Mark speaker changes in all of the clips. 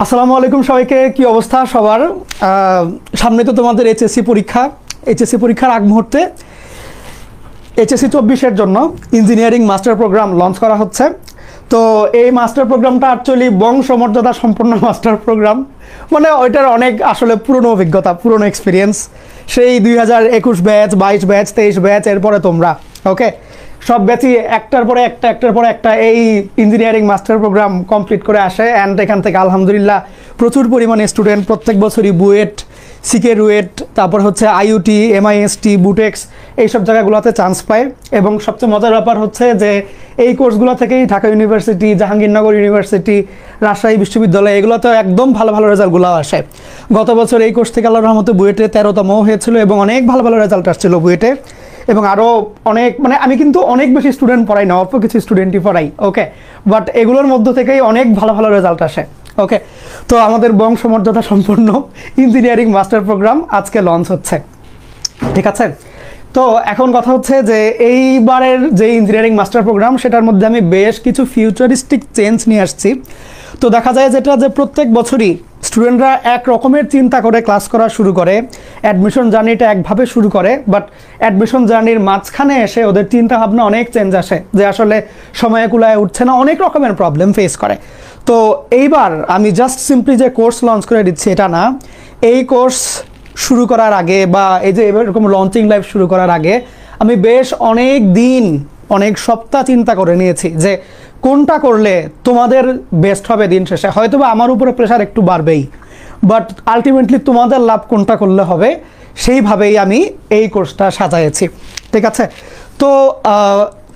Speaker 1: আসসালামু আলাইকুম সবাইকে। কি অবস্থা সবার? সামনে তো তোমাদের এইচএসসি পরীক্ষা। এইচএসসি পরীক্ষার আগ মুহূর্তে এইচএসসি 24-এর জন্য ইঞ্জিনিয়ারিং মাস্টার প্রোগ্রাম লঞ্চ করা হচ্ছে। তো এই মাস্টার প্রোগ্রামটা অ্যাকচুয়ালি বংশমর্যাদা সম্পন্ন মাস্টার প্রোগ্রাম, মানে ওইটার অনেক আসলে পুরনো অভিজ্ঞতা, পুরনো এক্সপিরিয়েন্স। সেই 2021 ব্যাচ, 22 ব্যাচ, 23 ব্যাচ, এরপরে তোমরা ওকে সব ব্যাচই একটার পরে একটা এই ইঞ্জিনিয়ারিং মাস্টার প্রোগ্রাম কমপ্লিট করে আসে। অ্যান্ড এখান থেকে আলহামদুলিল্লাহ প্রচুর পরিমাণে স্টুডেন্ট প্রত্যেক বছরই বুয়েট, সিকে রুয়েট, তারপর হচ্ছে আইইউটি, এমআইএসটি, বুটেক্স এইসব জায়গাগুলোতে চান্স পায়। এবং সবচেয়ে মজার ব্যাপার হচ্ছে যে এই কোর্সগুলো থেকেই ঢাকা ইউনিভার্সিটি, জাহাঙ্গীরনগর ইউনিভার্সিটি, রাজশাহী বিশ্ববিদ্যালয় এগুলোতে একদম ভালো ভালো রেজাল্টগুলো আসে। গত বছর এই কোর্স থেকে আল্লাহর রহমতে বুয়েটে 13তম হয়েছিল এবং অনেক ভালো ভালো রেজাল্ট আসছিল বুয়েটে। এবং আরও অনেক, মানে আমি কিন্তু অনেক বেশি স্টুডেন্ট পড়াই না, অল্প কিছু স্টুডেন্টই পড়াই, ওকে। বাট এগুলোর মধ্য থেকেই অনেক ভালো ভালো রেজাল্ট আসে, ওকে। তো আমাদের বংশমর্যাদা সম্পন্ন ইঞ্জিনিয়ারিং মাস্টার প্রোগ্রাম আজকে লঞ্চ হচ্ছে, ঠিক আছে। তো এখন কথা হচ্ছে যে এইবারের যে ইঞ্জিনিয়ারিং মাস্টার প্রোগ্রাম সেটার মধ্যে আমি বেশ কিছু ফিউচারিস্টিক চেঞ্জ নিয়ে আসছি। তো দেখা যায় যেটা যে প্রত্যেক বছরই স্টুডেন্টরা এক রকমের চিন্তা করে ক্লাস করা শুরু করে, অ্যাডমিশন জার্নিটা একভাবে শুরু করে, বাট অ্যাডমিশন জার্নির মাঝখানে এসে ওদের চিন্তা ভাবনা অনেক চেঞ্জ আসে, যে আসলে সময়ে কুলায় উঠছে না, অনেক রকমের প্রবলেম ফেস করে। তো এইবার আমি জাস্ট সিম্পলি যে কোর্স লঞ্চ করে দিচ্ছি এটা না, এই কোর্স শুরু করার আগে বা এই যে এরকম লঞ্চিং লাইভ শুরু করার আগে আমি বেশ অনেক দিন, অনেক সপ্তাহ চিন্তা করে নিয়েছি যে কোনটা করলে তোমাদের বেস্ট হবে দিন শেষে। হয়তো বা আমার উপরে প্রেশার একটু বাড়বেই, বাট আলটিমেটলি তোমাদের লাভ কোনটা করলে হবে সেইভাবেই আমি এই কোর্সটা সাজাইছি, ঠিক আছে। তো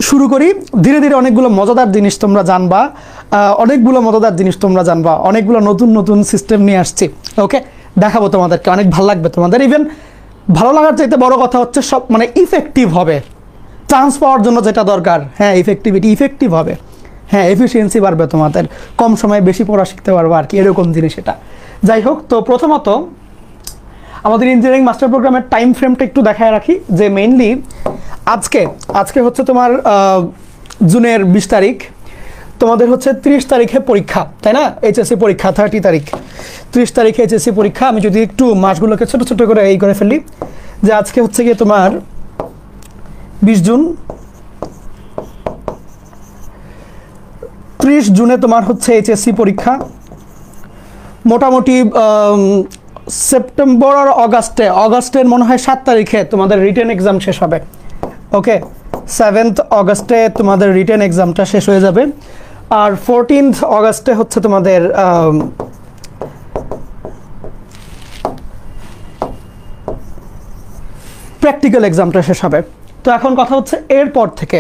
Speaker 1: শুরু করি। ধীরে ধীরে অনেকগুলো মজাদার জিনিস তোমরা জানবা, অনেকগুলো নতুন নতুন সিস্টেম নিয়ে আসছি, ওকে। দেখাবো তোমাদেরকে, অনেক ভালো লাগবে তোমাদের। ইভেন ভালো লাগার চাইতে বড় কথা হচ্ছে সব মানে ইফেক্টিভ হবে। চান্স পাওয়ার জন্য যেটা দরকার, হ্যাঁ ইফেক্টিভ হবে, হ্যাঁ এফিসিয়েন্সি বাড়বে, তোমাদের কম সময়ে বেশি পড়া শিখতে পারবো আর কি, এরকম জিনিস এটা। যাই হোক, তো প্রথমত আমাদের ইঞ্জিনিয়ারিং মাস্টার প্রোগ্রামের টাইম ফ্রেমটা একটু দেখায় রাখি, যে মেইনলি আজকে হচ্ছে তোমার জুনের 20 তারিখ, তোমাদের হচ্ছে 30 তারিখে পরীক্ষা, তাই না? এইচএসসি পরীক্ষা 30 তারিখ, 30 তারিখে এইচএসসি পরীক্ষা। আমি যদি একটু মাসগুলোকে ছোট ছোট করে এই করে ফেলি, যে আজকে হচ্ছে গিয়ে তোমার 20 জুন, 30 জুনে তোমার হচ্ছে এইচএসসি পরীক্ষা। মোটামুটি সেপ্টেম্বর আর অগাস্টের মনে হয় 7 তারিখে তোমাদের রিটেন এক্সাম শেষ হবে, ওকে। 7th অগাস্টে তোমাদের রিটেন এক্সামটা শেষ হয়ে যাবে। আর 14th অগাস্টে হচ্ছে তোমাদের প্র্যাকটিক্যাল এক্সামটা শেষ হবে। তো এখন কথা হচ্ছে এরপর থেকে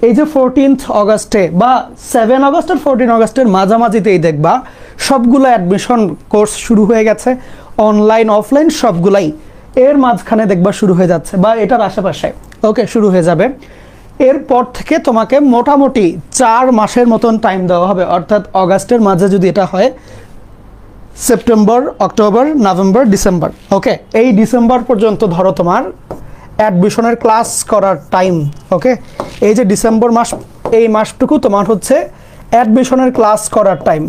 Speaker 1: এই যে 14th অগাস্টে বা 7 অগাস্ট আর 14 অগাস্টের মাঝামাঝিতেই দেখবা সবগুলো অ্যাডমিশন কোর্স শুরু হয়ে গেছে, অনলাইন অফলাইন সবগুলাই। এর মাঝখানে দেখবা শুরু হয়ে যাচ্ছে বা এটার আশেপাশে, ওকে, শুরু হয়ে যাবে। এরপর থেকে তোমাকে মোটামুটি 4 মাসের মতন টাইম দেওয়া হবে, অর্থাৎ অগাস্টের মাঝে যদি এটা হয়, সেপ্টেম্বর, অক্টোবর, নভেম্বর, ডিসেম্বর, ওকে। এই ডিসেম্বর পর্যন্ত ধরো তোমার অ্যাডমিশনের ক্লাস করার টাইম, ওকে। এই যে ডিসেম্বর মাস, এই মাসটুকু তোমার হচ্ছে অ্যাডমিশনের ক্লাস করার টাইম,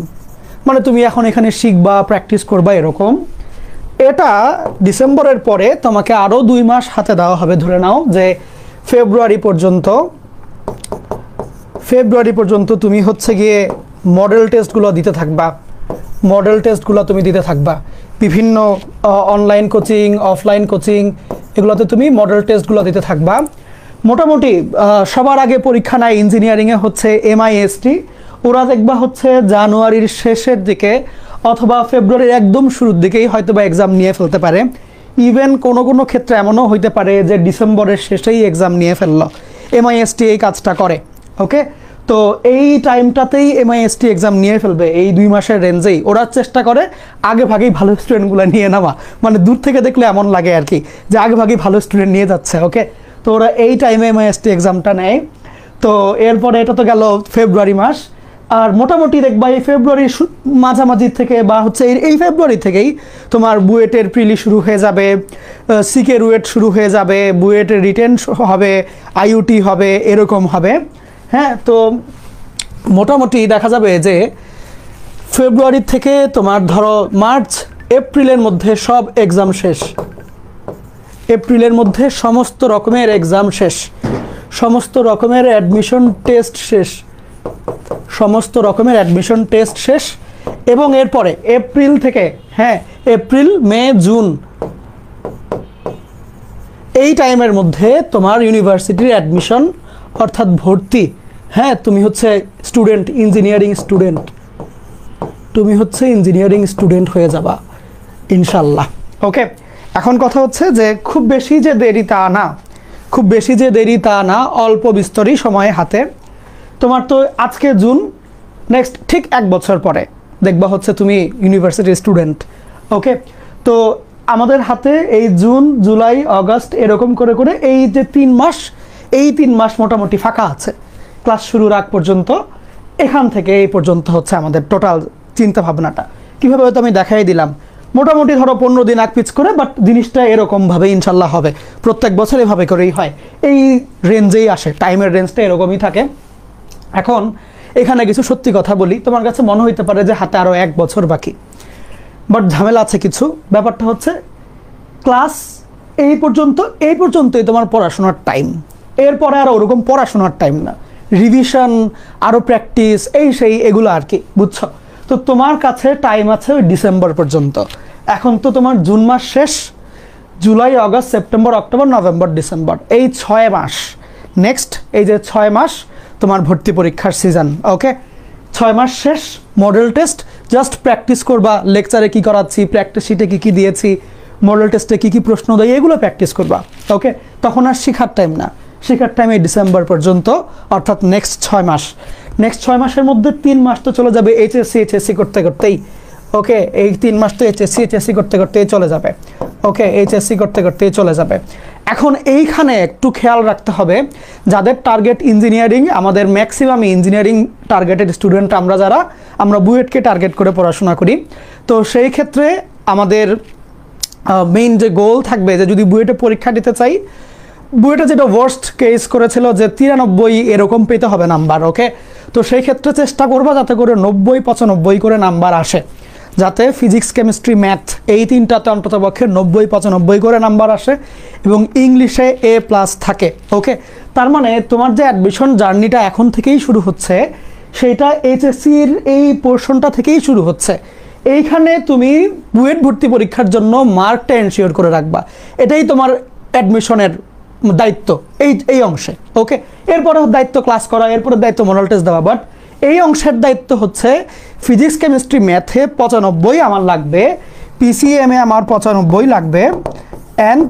Speaker 1: মানে তুমি এখন এখানে শিখবা, প্র্যাকটিস করবা, এরকম। এটা ডিসেম্বরের পরে তোমাকে আরও 2 মাস হাতে দেওয়া হবে। ধরে নাও যে ফেব্রুয়ারি পর্যন্ত তুমি হচ্ছে গিয়ে মডেল টেস্টগুলো দিতে থাকবা, বিভিন্ন অনলাইন কোচিং, অফলাইন কোচিং, এগুলোতে তুমি মডেল টেস্টগুলো দিতে থাকবা। মোটামুটি সবার আগে পরীক্ষা নেয় ইঞ্জিনিয়ারিংয়ে হচ্ছে এমআইএসটি, ওরা দেখবা হচ্ছে জানুয়ারির শেষের দিকে অথবা ফেব্রুয়ারির একদম শুরুর দিকেই হয়তো বা এক্সাম নিয়ে ফেলতে পারে। ইভেন কোনো ক্ষেত্রে এমনও হইতে পারে যে ডিসেম্বরের শেষেই এক্সাম নিয়ে ফেললো। এমআইএসটি এই কাজটা করে, ওকে। তো এই টাইমটাতেই এমআইএসটি এক্সাম নিয়ে ফেলবে, এই 2 মাসের রেঞ্জেই ওরা চেষ্টা করে আগে ভাগেই ভালো স্টুডেন্টগুলো নিয়ে নেওয়া, মানে দূর থেকে দেখলে এমন লাগে আর কি যে আগে ভাগেই ভালো স্টুডেন্ট নিয়ে যাচ্ছে, ওকে। তো ওরা এই টাইমে এমআইএসটি এক্সামটা নেয়। তো এরপরে এটা তো গেল ফেব্রুয়ারি মাস। আর মোটামুটি দেখবা এই ফেব্রুয়ারির মাঝামাঝি থেকে বা হচ্ছে এই ফেব্রুয়ারি থেকেই তোমার বুয়েটের প্রিলি শুরু হয়ে যাবে, সিকে রুয়েট শুরু হয়ে যাবে, বুয়েটের রিটেন হবে, আইইউটি হবে, এরকম হবে, হ্যাঁ। তো মোটামুটি দেখা যাবে যে ফেব্রুয়ারি থেকে তোমার ধরো মার্চ এপ্রিলের মধ্যে সব এক্সাম শেষ, এপ্রিলের মধ্যে সমস্ত রকমের এক্সাম শেষ, সমস্ত রকমের অ্যাডমিশন টেস্ট শেষ, সমস্ত রকমের অ্যাডমিশন টেস্ট শেষ। এবং এরপরে এপ্রিল থেকে, হ্যাঁ এপ্রিল মে জুন এই টাইমের মধ্যে তোমার ইউনিভার্সিটির অ্যাডমিশন অর্থাৎ ভর্তি, হ্যাঁ তুমি হচ্ছে স্টুডেন্ট, ইঞ্জিনিয়ারিং স্টুডেন্ট, তুমি হচ্ছে ইঞ্জিনিয়ারিং স্টুডেন্ট হয়ে যাবা ইনশাল্লাহ। ওকে, এখন কথা হচ্ছে যে খুব বেশি যে দেরি তা না, খুব বেশি যে দেরি তা না, অল্প বিস্তরই সময় হাতে। তোমার তো আজকে জুন, নেক্সট ঠিক 1 বছর পরে দেখবা হচ্ছে তুমি ইউনিভার্সিটির স্টুডেন্ট। ওকে, তো আমাদের হাতে এই জুন জুলাই আগস্ট এরকম করে করে এই যে 3 মাস, এই 3 মাস মোটামুটি ফাঁকা আছে ক্লাস শুরুর আগ পর্যন্ত। এখান থেকে এই পর্যন্ত হচ্ছে আমাদের টোটাল চিন্তা ভাবনাটা। কীভাবে হয়তো আমি দেখাই দিলাম, মোটামুটি ধরো 15 দিন আগ পিছ করে, বাট জিনিসটা এরকমভাবে ইনশাল্লাহ হবে, প্রত্যেক বছর এভাবে করেই হয়, এই রেঞ্জেই আসে, টাইমের রেঞ্জটা এরকমই থাকে। এখন এখানে কিছু সত্যি কথা বলি, তোমার কাছে মনে হইতে পারে যে হাতে আরও 1 বছর বাকি, বাট ঝামেলা আছে কিছু। ব্যাপারটা হচ্ছে ক্লাস এই পর্যন্তই তোমার পড়াশোনার টাইম, এরপরে আর ওরকম পড়াশোনার টাইম না, রিভিশন আরও প্র্যাকটিস এই সেই এগুলো আর কি, বুঝছো? তো তোমার কাছে টাইম আছে ওই ডিসেম্বর পর্যন্ত। এখন তো তোমার জুন মাস শেষ, July August September October November December, এই 6 মাস, নেক্সট এই যে 6 মাস তোমার ভর্তি পরীক্ষার সিজন। ওকে, 6 মাস শেষ, মডেল টেস্ট জাস্ট প্র্যাকটিস করবা, লেকচারে কি করাচ্ছি, প্র্যাকটিস শিটে কী কী দিয়েছি, মডেল টেস্টে কী কী প্রশ্ন দেয়, এগুলো প্র্যাকটিস করবা। ওকে, তখন আর শেখার টাইম না, শেখার টাইম এই ডিসেম্বর পর্যন্ত, অর্থাৎ নেক্সট 6 মাস। নেক্সট 6 মাসের মধ্যে 3 মাস তো চলে যাবে এইচএসসি করতে করতেই। ওকে, এই 3 মাস তো এইচএসসি করতে করতেই চলে যাবে। ওকে, এইচএসসি করতে করতেই চলে যাবে। এখন এইখানে একটু খেয়াল রাখতে হবে, যাদের টার্গেট ইঞ্জিনিয়ারিং, আমাদের ম্যাক্সিমাম ইঞ্জিনিয়ারিং টার্গেটেড স্টুডেন্ট আমরা, যারা আমরা বুয়েটকে টার্গেট করে পড়াশোনা করি, তো সেই ক্ষেত্রে আমাদের মেইন যে গোল থাকবে যে যদি বুয়েটে পরীক্ষা দিতে চাই, বুয়েটে যেটা ওয়ার্স্ট কেস করেছিল যে 93 এরকম পেতে হবে নাম্বার। ওকে, তো সেই ক্ষেত্রে চেষ্টা করবা যাতে করে 90-95 করে নাম্বার আসে, যাতে ফিজিক্স কেমিস্ট্রি ম্যাথ এই 3টাতে অন্তত পক্ষে 90-95 করে নাম্বার আসে এবং ইংলিশে A+ থাকে। ওকে, তার মানে তোমার যে অ্যাডমিশন জার্নিটা এখন থেকেই শুরু হচ্ছে, সেইটা এইচএসসির এই পোর্শনটা থেকেই শুরু হচ্ছে। এইখানে তুমি বুয়েট ভর্তি পরীক্ষার জন্য মার্কটা এনশিওর করে রাখবা, এটাই তোমার অ্যাডমিশনের দায়িত্ব এই অংশে। ওকে, এরপরে দায়িত্ব ক্লাস করা, এরপরে দায়িত্ব মডেল টেস্ট দেওয়া, বাট এই অংশের দায়িত্ব হচ্ছে ফিজিক্স কেমিস্ট্রি ম্যাথে 95 আমার লাগবে, পিসিএমে আমার 95 লাগবে, অ্যান্ড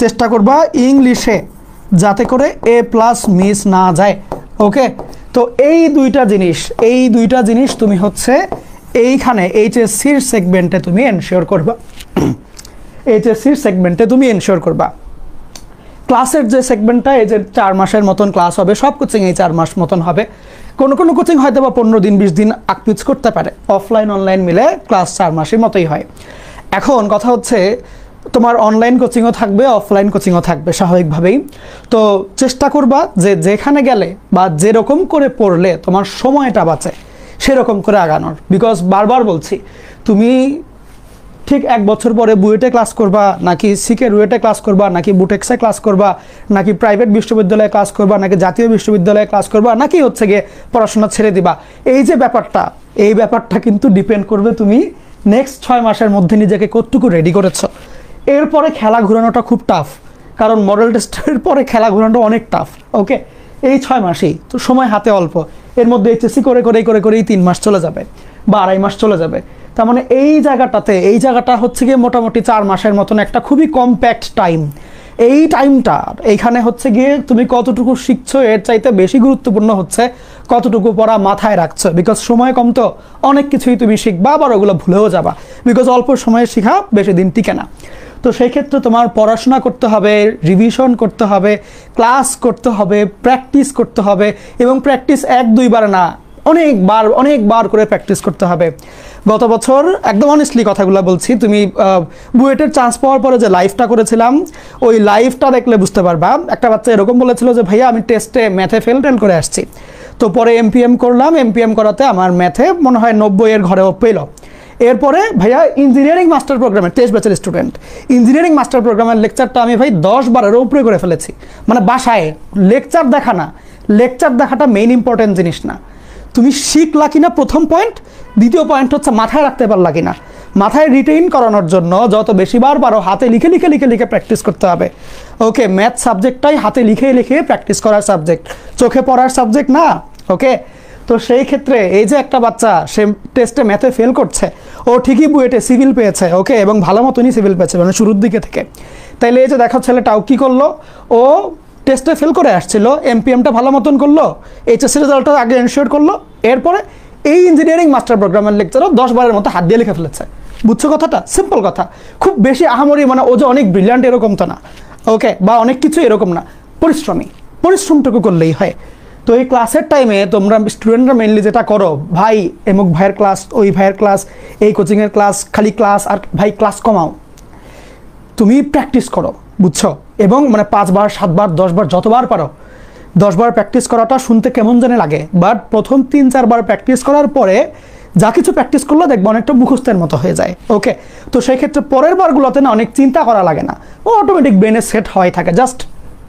Speaker 1: চেষ্টা করবা ইংলিশে যাতে করে A+ মিস না যায়। ওকে, তো এই দুইটা জিনিস তুমি হচ্ছে এইখানে এইচএসসির সেগমেন্টে তুমি এনশিওর করবা, এইচএসসির সেগমেন্টে তুমি এনশিওর করবা। ক্লাসের যে সেগমেন্টটা, এই যে 4 মাসের মতন ক্লাস হবে, সব কোচিং এই 4 মাস মতন হবে, কোনো কোচিং হয়তো বা 15 দিন 20 দিন আকপিচ করতে পারে, অফলাইন অনলাইন মিলে ক্লাস 4 মাসের মতোই হয়। এখন কথা হচ্ছে তোমার অনলাইন কোচিংও থাকবে, অফলাইন কোচিংও থাকবে স্বাভাবিকভাবেই। তো চেষ্টা করবা যে যেখানে গেলে বা যেরকম করে পড়লে তোমার সময়টা বাঁচে সেরকম করে আগানোর। বিকজ বারবার বলছি, তুমি ঠিক 1 বছর পরে বুয়েটে ক্লাস করবা, নাকি সিকে রুয়েটে ক্লাস করবা, নাকি বুটেক্সে ক্লাস করবা, নাকি প্রাইভেট বিশ্ববিদ্যালয়ে ক্লাস করবা, নাকি জাতীয় বিশ্ববিদ্যালয়ে ক্লাস করবা, নাকি হচ্ছে গিয়ে পড়াশোনা ছেড়ে দিবা, এই যে ব্যাপারটা কিন্তু ডিপেন্ড করবে তুমি নেক্সট 6 মাসের মধ্যে নিজেকে কতটুকু রেডি করেছো। এরপরে খেলা ঘোরানোটা খুব টাফ, কারণ মডেল টেস্টের পরে খেলা ঘোরানোটা অনেক টাফ। ওকে, এই 6 মাসেই তো সময় হাতে অল্প, এর মধ্যে এইচএসসি করেই 3 মাস চলে যাবে বা 2.5 মাস চলে যাবে। তার মানে এই জায়গাটা হচ্ছে গিয়ে মোটামুটি 4 মাসের মতন একটা খুবই কম্প্যাক্ট টাইম। এই টাইমটা এইখানে হচ্ছে গিয়ে তুমি কতটুকু শিখছো এর চাইতে বেশি গুরুত্বপূর্ণ হচ্ছে কতটুকু পড়া মাথায় রাখছো। বিকজ সময় কম, তো অনেক কিছুই তুমি শিখবা, আবার ওগুলো ভুলেও যাবা, বিকজ অল্প সময়ে শেখা বেশি দিন টিকে না। তো সেই ক্ষেত্রে তোমার পড়াশোনা করতে হবে, রিভিশন করতে হবে, ক্লাস করতে হবে, প্র্যাকটিস করতে হবে, এবং প্র্যাকটিস 1-2 বার না, অনেকবার করে প্র্যাকটিস করতে হবে। গত বছর একদম অনেস্টলি কথাগুলো বলছি, তুমি বুয়েটের চান্স পাওয়ার পরে যে লাইভটা করেছিলাম, ওই লাইভটা দেখলে বুঝতে পারবা। একটা বাচ্চা এরকম বলেছিল যে ভাইয়া আমি টেস্টে ম্যাথে ফেল করে আসছি। তো পরে এমপিএম করলাম, এমপিএম করাতে আমার ম্যাথে মনে হয় 90 এর ঘরেও পেল। এরপরে ভাইয়া ইঞ্জিনিয়ারিং মাস্টার প্রোগ্রামের টেস্ট ব্যাচের স্টুডেন্ট, ইঞ্জিনিয়ারিং মাস্টার প্রোগ্রামের লেকচারটা আমি ভাই 10-12 উপরে করে ফেলেছি। মানে বাসায় লেকচার দেখা না, লেকচার দেখাটা মেইন ইম্পর্টেন্ট জিনিস না, তুমি শিখলা কিনা প্রথম পয়েন্ট, দ্বিতীয় পয়েন্ট হচ্ছে মাথায় রাখতে পারলা কিনা। মাথায় রিটেইন করানোর জন্য যত বেশিবার পারো হাতে লিখে লিখে লিখে লিখে প্র্যাকটিস করতে হবে। ওকে, ম্যাথ সাবজেক্টটাই হাতে লিখে লিখে প্র্যাকটিস করার সাবজেক্ট, চোখে পড়ার সাবজেক্ট না। ওকে, তো সেই ক্ষেত্রে এই যে একটা বাচ্চা সে টেস্টে ম্যাথে ফেল করছে, ও ঠিকই বুয়েটে সিভিল পেয়েছে, ওকে, এবং ভালো মতনই সিভিল পেয়েছে মানে শুরুর দিকে থেকে। তাইলে এই যে দেখো ছেলেটাও কী করলো, ও টেস্টে ফেল করে আসছিল, এমপিএমটা ভালো মতন করলো, এইচএসসি রেজাল্টটা আগে এনশিওর করলো, এরপরে এই ইঞ্জিনিয়ারিং মাস্টার প্রোগ্রামের লেকচারও 10-12 মতো হাত দিয়ে লিখে ফেলেছে। বুঝছো কথাটা? সিম্পল কথা, খুব বেশি আহামরি মানে ও যে অনেক ব্রিলিয়ান্ট এরকম তো না, ওকে, বা অনেক কিছু এরকম না, পরিশ্রমটুকু করলেই হয়। তো এই ক্লাসের টাইমে তোমরা স্টুডেন্টরা মেনলি যেটা করো, ভাই এমুক ভাইয়ের ক্লাস, ওই ভাইয়ের ক্লাস, এই কোচিংয়ের ক্লাস, খালি ক্লাস, আর ভাই ক্লাস কমাও, তুমি প্র্যাকটিস করো, বুঝছো? এবং মানে 5 বার 7 বার 10 বার যতবার পারো, 10 বার প্র্যাকটিস করাটা শুনতে কেমন জানে লাগে, বাট প্রথম 3-4 বার প্র্যাকটিস করার পরে যা কিছু প্র্যাকটিস করলে দেখবো অনেকটা মুখস্থের মতো হয়ে যায়। ওকে, তো সেই ক্ষেত্রে পরের বারগুলোতে না অনেক চিন্তা করা লাগে না, ও অটোমেটিক ব্রেনে সেট হয় থাকে, জাস্ট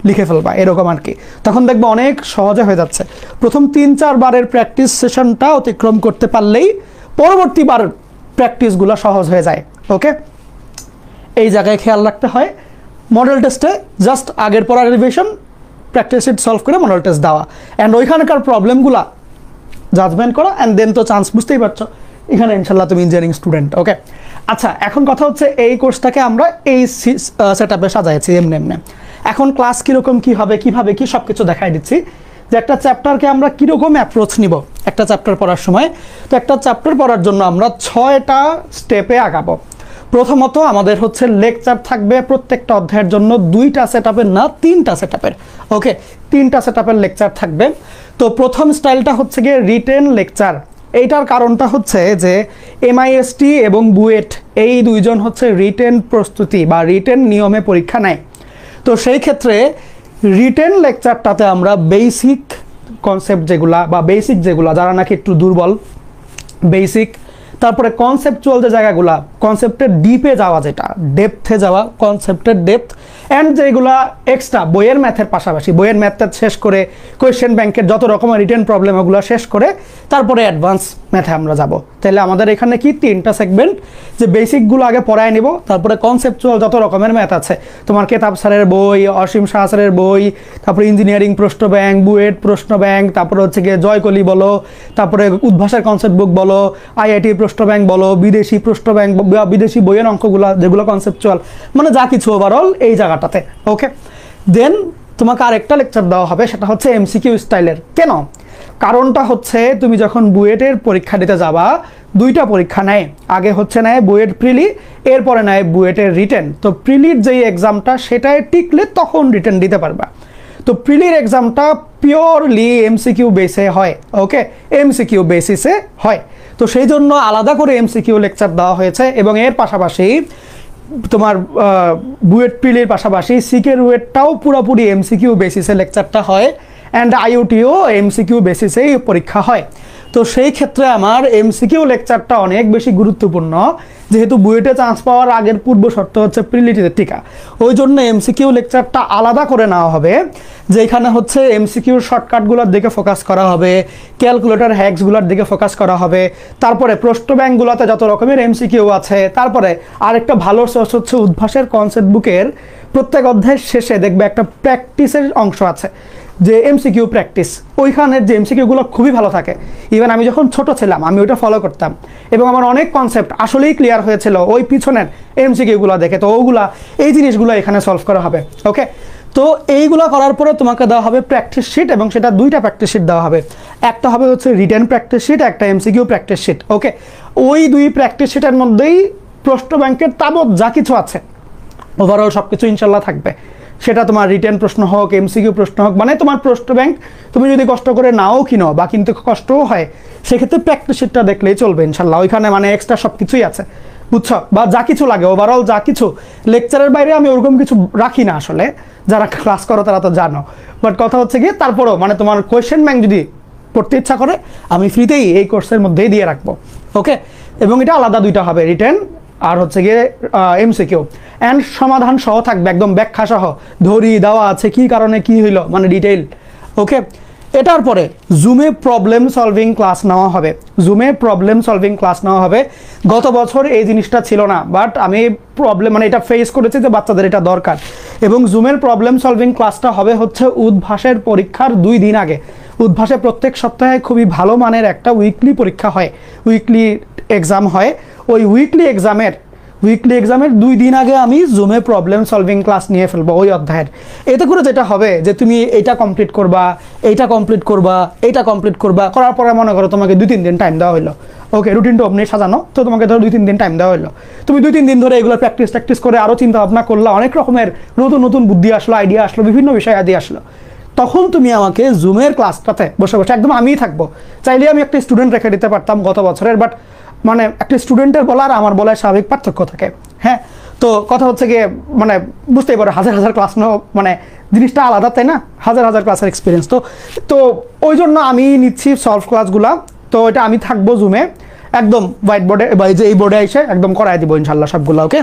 Speaker 1: লিখে ফেলবা এরকম আর কি। তখন দেখবো অনেক সহজে হয়ে যাচ্ছে। প্রথম 3-4 বারের প্র্যাকটিস সেশনটা অতিক্রম করতে পারলেই পরবর্তীবার প্র্যাকটিসগুলো সহজ হয়ে যায়। ওকে, এই জায়গায় খেয়াল রাখতে হয়। মডেল টেস্টে জাস্ট আগের পড়া রিভিশন, প্র্যাকটিস শিট সলভ করে মডেল টেস্ট দেওয়া, অ্যান্ড ওইখানকার প্রবলেমগুলা জাজমেন্ট করা, অ্যান্ড দেন তো চান্স বুঝতেই পারছো এখানে ইনশাল্লাহ তুমি ইঞ্জিনিয়ারিং স্টুডেন্ট। ওকে, আচ্ছা, এখন কথা হচ্ছে এই কোর্সটাকে আমরা এই সেট আপে সাজাইছি এমনি। এখন ক্লাস কীরকম কী হবে, কীভাবে কী সব কিছু দেখাই দিচ্ছি, যে একটা চ্যাপ্টারকে আমরা কীরকম অ্যাপ্রোচ নিব একটা চ্যাপ্টার পড়ার সময়। তো একটা চ্যাপ্টার পড়ার জন্য আমরা 6টা স্টেপে আগাবো। প্রথমত আমাদের হচ্ছে লেকচার থাকবে প্রত্যেকটা অধ্যায়ের জন্য 2টা সেট আপের না 3টা সেট আপের। ওকে, 3টা সেট আপের লেকচার থাকবে। তো প্রথম স্টাইলটা হচ্ছে গিয়ে রিটেন লেকচার। এইটার কারণটা হচ্ছে যে এমআইএসটি এবং বুয়েট এই দুইজন হচ্ছে রিটেন প্রস্তুতি বা রিটেন নিয়মে পরীক্ষা নেয়। তো সেই ক্ষেত্রে রিটেন লেকচারটাতে আমরা বেসিক কনসেপ্ট যেগুলা বা বেসিক যেগুলা যারা নাকি একটু দুর্বল, বেসিক, তারপরে কনসেপচুয়াল যে জায়গাগুলা, কনসেপ্টের ডিপে যাওয়া, যেটা ডেপথে যাওয়া, কনসেপ্টের ডেপথ, অ্যান্ড যেগুলা এক্সট্রা বইয়ের ম্যাথের পাশাপাশি বইয়ের ম্যাথটা শেষ করে কোয়েশ্চেন ব্যাংকের যত রকমের রিটেন প্রবলেম ওগুলো শেষ করে তারপরে অ্যাডভান্স ম্যাথে আমরা যাব। তাহলে আমাদের এখানে কি 3টা সেগমেন্ট, যে বেসিকগুলো আগে পড়ায় নিব, তারপরে কনসেপচুয়াল যত রকমের ম্যাথ আছে, তোমার কেতাব স্যারের বই, অসীম শাহ স্যারের বই, তারপরে ইঞ্জিনিয়ারিং প্রশ্ন ব্যাংক, বুয়েট প্রশ্ন ব্যাংক, তারপরে হচ্ছে গিয়ে জয়কলি বলো, তারপরে উদ্ভাসের কনসেপ্ট বুক বলো, আইআইটি প্রশ্ন ব্যাংক বলো, বিদেশি প্রশ্ন ব্যাংক বা বিদেশি বইয়ের অঙ্কগুলো যেগুলো কনসেপচুয়াল, মানে যা কিছু ওভারঅল এই জায়গাটাতে। ওকে, দেন তোমাকে আরেকটা লেকচার দেওয়া হবে, সেটা হচ্ছে এমসিকিউ স্টাইলের। কেন? কারণটা হচ্ছে তুমি যখন বুয়েটের পরীক্ষা দিতে যাবা, 2টা পরীক্ষা নেয়, আগে হচ্ছে নেয় বুয়েট প্রিলি, এরপরে নেয় বুয়েটের রিটেন। তো প্রিলির যেই এক্সামটা সেটায় টিকলে তখন রিটেন দিতে পারবা। তো প্রিলির এক্সামটা পিওরলি এমসিকিউ বেসে হয়। ওকে, এমসিকিউ বেসিসে হয়। তো সেই জন্য আলাদা করে এমসিকিউ লেকচার দেওয়া হয়েছে, এবং এর পাশাপাশি তোমার বুয়েট প্রিলির পাশাপাশি সিকের ওয়েটটাও পুরোপুরি এমসিকিউ বেসিসে লেকচারটা হয়, অ্যান্ড আইইউটিও এমসিকিউ বেসিসেই পরীক্ষা হয়। তো সেই ক্ষেত্রে আমার এমসিকিউ লেকচারটা অনেক বেশি গুরুত্বপূর্ণ, যেহেতু বুয়েটে চান্স পাওয়ার আগের পূর্ব শর্ত হচ্ছে প্রিলিটিতে টিকা। ওই জন্য এমসিকিউ লেকচারটা আলাদা করে নেওয়া হবে, যেখানে হচ্ছে এমসিকিউর শর্টকাটগুলোর দিকে ফোকাস করা হবে, ক্যালকুলেটর হ্যাক্সগুলোর দিকে ফোকাস করা হবে, তারপরে প্রশ্ন ব্যাংকগুলোতে যত রকমের এমসিকিউ আছে, তারপরে আরেকটা ভালো সোর্স হচ্ছে উদ্ভাসের কনসেপ্ট বুকের প্রত্যেক অধ্যায়ের শেষে দেখবে একটা প্র্যাকটিসের অংশ আছে, যে এমসিকিউ প্র্যাকটিস। ওইখানের যে এমসিকিউগুলো খুবই ভালো থাকে। ইভেন আমি যখন ছোট ছিলাম আমি ওইটা ফলো করতাম, এবং আমার অনেক কনসেপ্ট আসলেই ক্লিয়ার হয়েছিল ওই পিছনের এমসিকিউগুলো দেখে। তো ওগুলা এই জিনিসগুলো এখানে সলভ করা হবে। ওকে, তো এইগুলো করার পরে তোমাকে দেওয়া হবে প্র্যাকটিস শিট, এবং সেটা 2টা প্র্যাকটিস শিট দেওয়া হবে। একটা হবে হচ্ছে রিটেন প্র্যাকটিস শিট, একটা এমসিকিউ প্র্যাকটিস শিট। ওকে, ওই 2 প্র্যাকটিস শিটের মধ্যেই প্রশ্ন ব্যাংকের তাবৎ যা কিছু আছে ওভারঅল সব কিছু ইনশাল্লাহ থাকবে। সেটা তোমার রিটেন প্রশ্ন হোক, এমসিকিউ প্রশ্ন হোক, মানে তোমার প্রশ্ন ব্যাংক তুমি যদি কষ্ট করে নাও কিনো বা কিন্তু কষ্টও হয়, সেক্ষেত্রে প্র্যাকটিস শিটটা দেখলেই চলবে ইনশাল্লাহ। ওইখানে মানে এক্সট্রা সব কিছুই আছে, বুঝছো? বা যা কিছু লাগে ওভারঅল যা কিছু, লেকচারের বাইরে আমি ওরকম কিছু রাখি না আসলে, যারা ক্লাস করো তারা তো জানো। বাট কথা হচ্ছে গিয়ে তারপরেও মানে তোমার কোয়েশ্চেন ব্যাংক যদি পড়তে ইচ্ছা করে আমি ফ্রিতেই এই কোর্সের মধ্যেই দিয়ে রাখবো। ওকে, এবং এটা আলাদা দুইটা হবে, রিটেন আর হচ্ছে গিয়ে এমসিকিউ, অ্যান্ড সমাধান সহ থাকবে, একদম ব্যাখ্যা সহ, ধরি দেওয়া আছে কি কারণে কি হইলো মানে ডিটেইল। ওকে, এটার পরে জুমে প্রবলেম সলভিং ক্লাস নেওয়া হবে। জুমে প্রবলেম সলভিং ক্লাস নেওয়া হবে। গত বছর এই জিনিসটা ছিল না, বাট আমি প্রবলেম মানে এটা ফেস করেছি যে বাচ্চাদের এটা দরকার। এবং জুমের প্রবলেম সলভিং ক্লাসটা হবে হচ্ছে উদ্ভাসের পরীক্ষার 2 দিন আগে। উদ্ভাসে প্রত্যেক সপ্তাহে খুবই ভালো মানের একটা উইকলি পরীক্ষা হয়, উইকলি এক্সাম হয়। ওই উইকলি এক্সামের 2 দিন আগে আমি জুমে প্রবলেম সলভিং ক্লাস নিয়ে ফেলবো ওই অধ্যায়ের। এতে করে যেটা হবে যে তুমি এটা কমপ্লিট করবা, এইটা কমপ্লিট করবা, এইটা কমপ্লিট করবা, করার পরে মনে করো তোমাকে 2-3 দিন টাইম দেওয়া হলো। ওকে, রুটিনটা অমনি সাজানো, তো তোমাকে ধরো 2-3 দিন টাইম দেওয়া হলো। তুমি 2-3 দিন ধরে এগুলো প্র্যাকটিস করে আরও চিন্তা ভাবনা করলা, অনেক রকমের নতুন বুদ্ধি আসলো, আইডিয়া আসলো, বিভিন্ন বিষয় আদি আসলো। তখন তুমি আমাকে জুমের ক্লাসটাতে বসে বসে, একদম আমিই থাকবো, চাইলে আমি একটা স্টুডেন্ট রেখে দিতে পারতাম গত বছরের, বাট মানে একটা স্টুডেন্টের বলার আমার বলার স্বাভাবিক পার্থক্য থাকে। হ্যাঁ, তো কথা হচ্ছে গিয়ে মানে বুঝতেই পারো হাজার ক্লাস নেওয়া মানে জিনিসটা আলাদা, তাই না? হাজার ক্লাসের এক্সপিরিয়েন্স। তো ওই জন্য আমি নিচ্ছি সলভ ক্লাসগুলা। তো এটা আমি থাকবো জুমে, একদম হোয়াইট বোর্ডে বা এই বোর্ডে এসে একদম করাই দিব ইনশাল্লাহ সবগুলো। ওকে,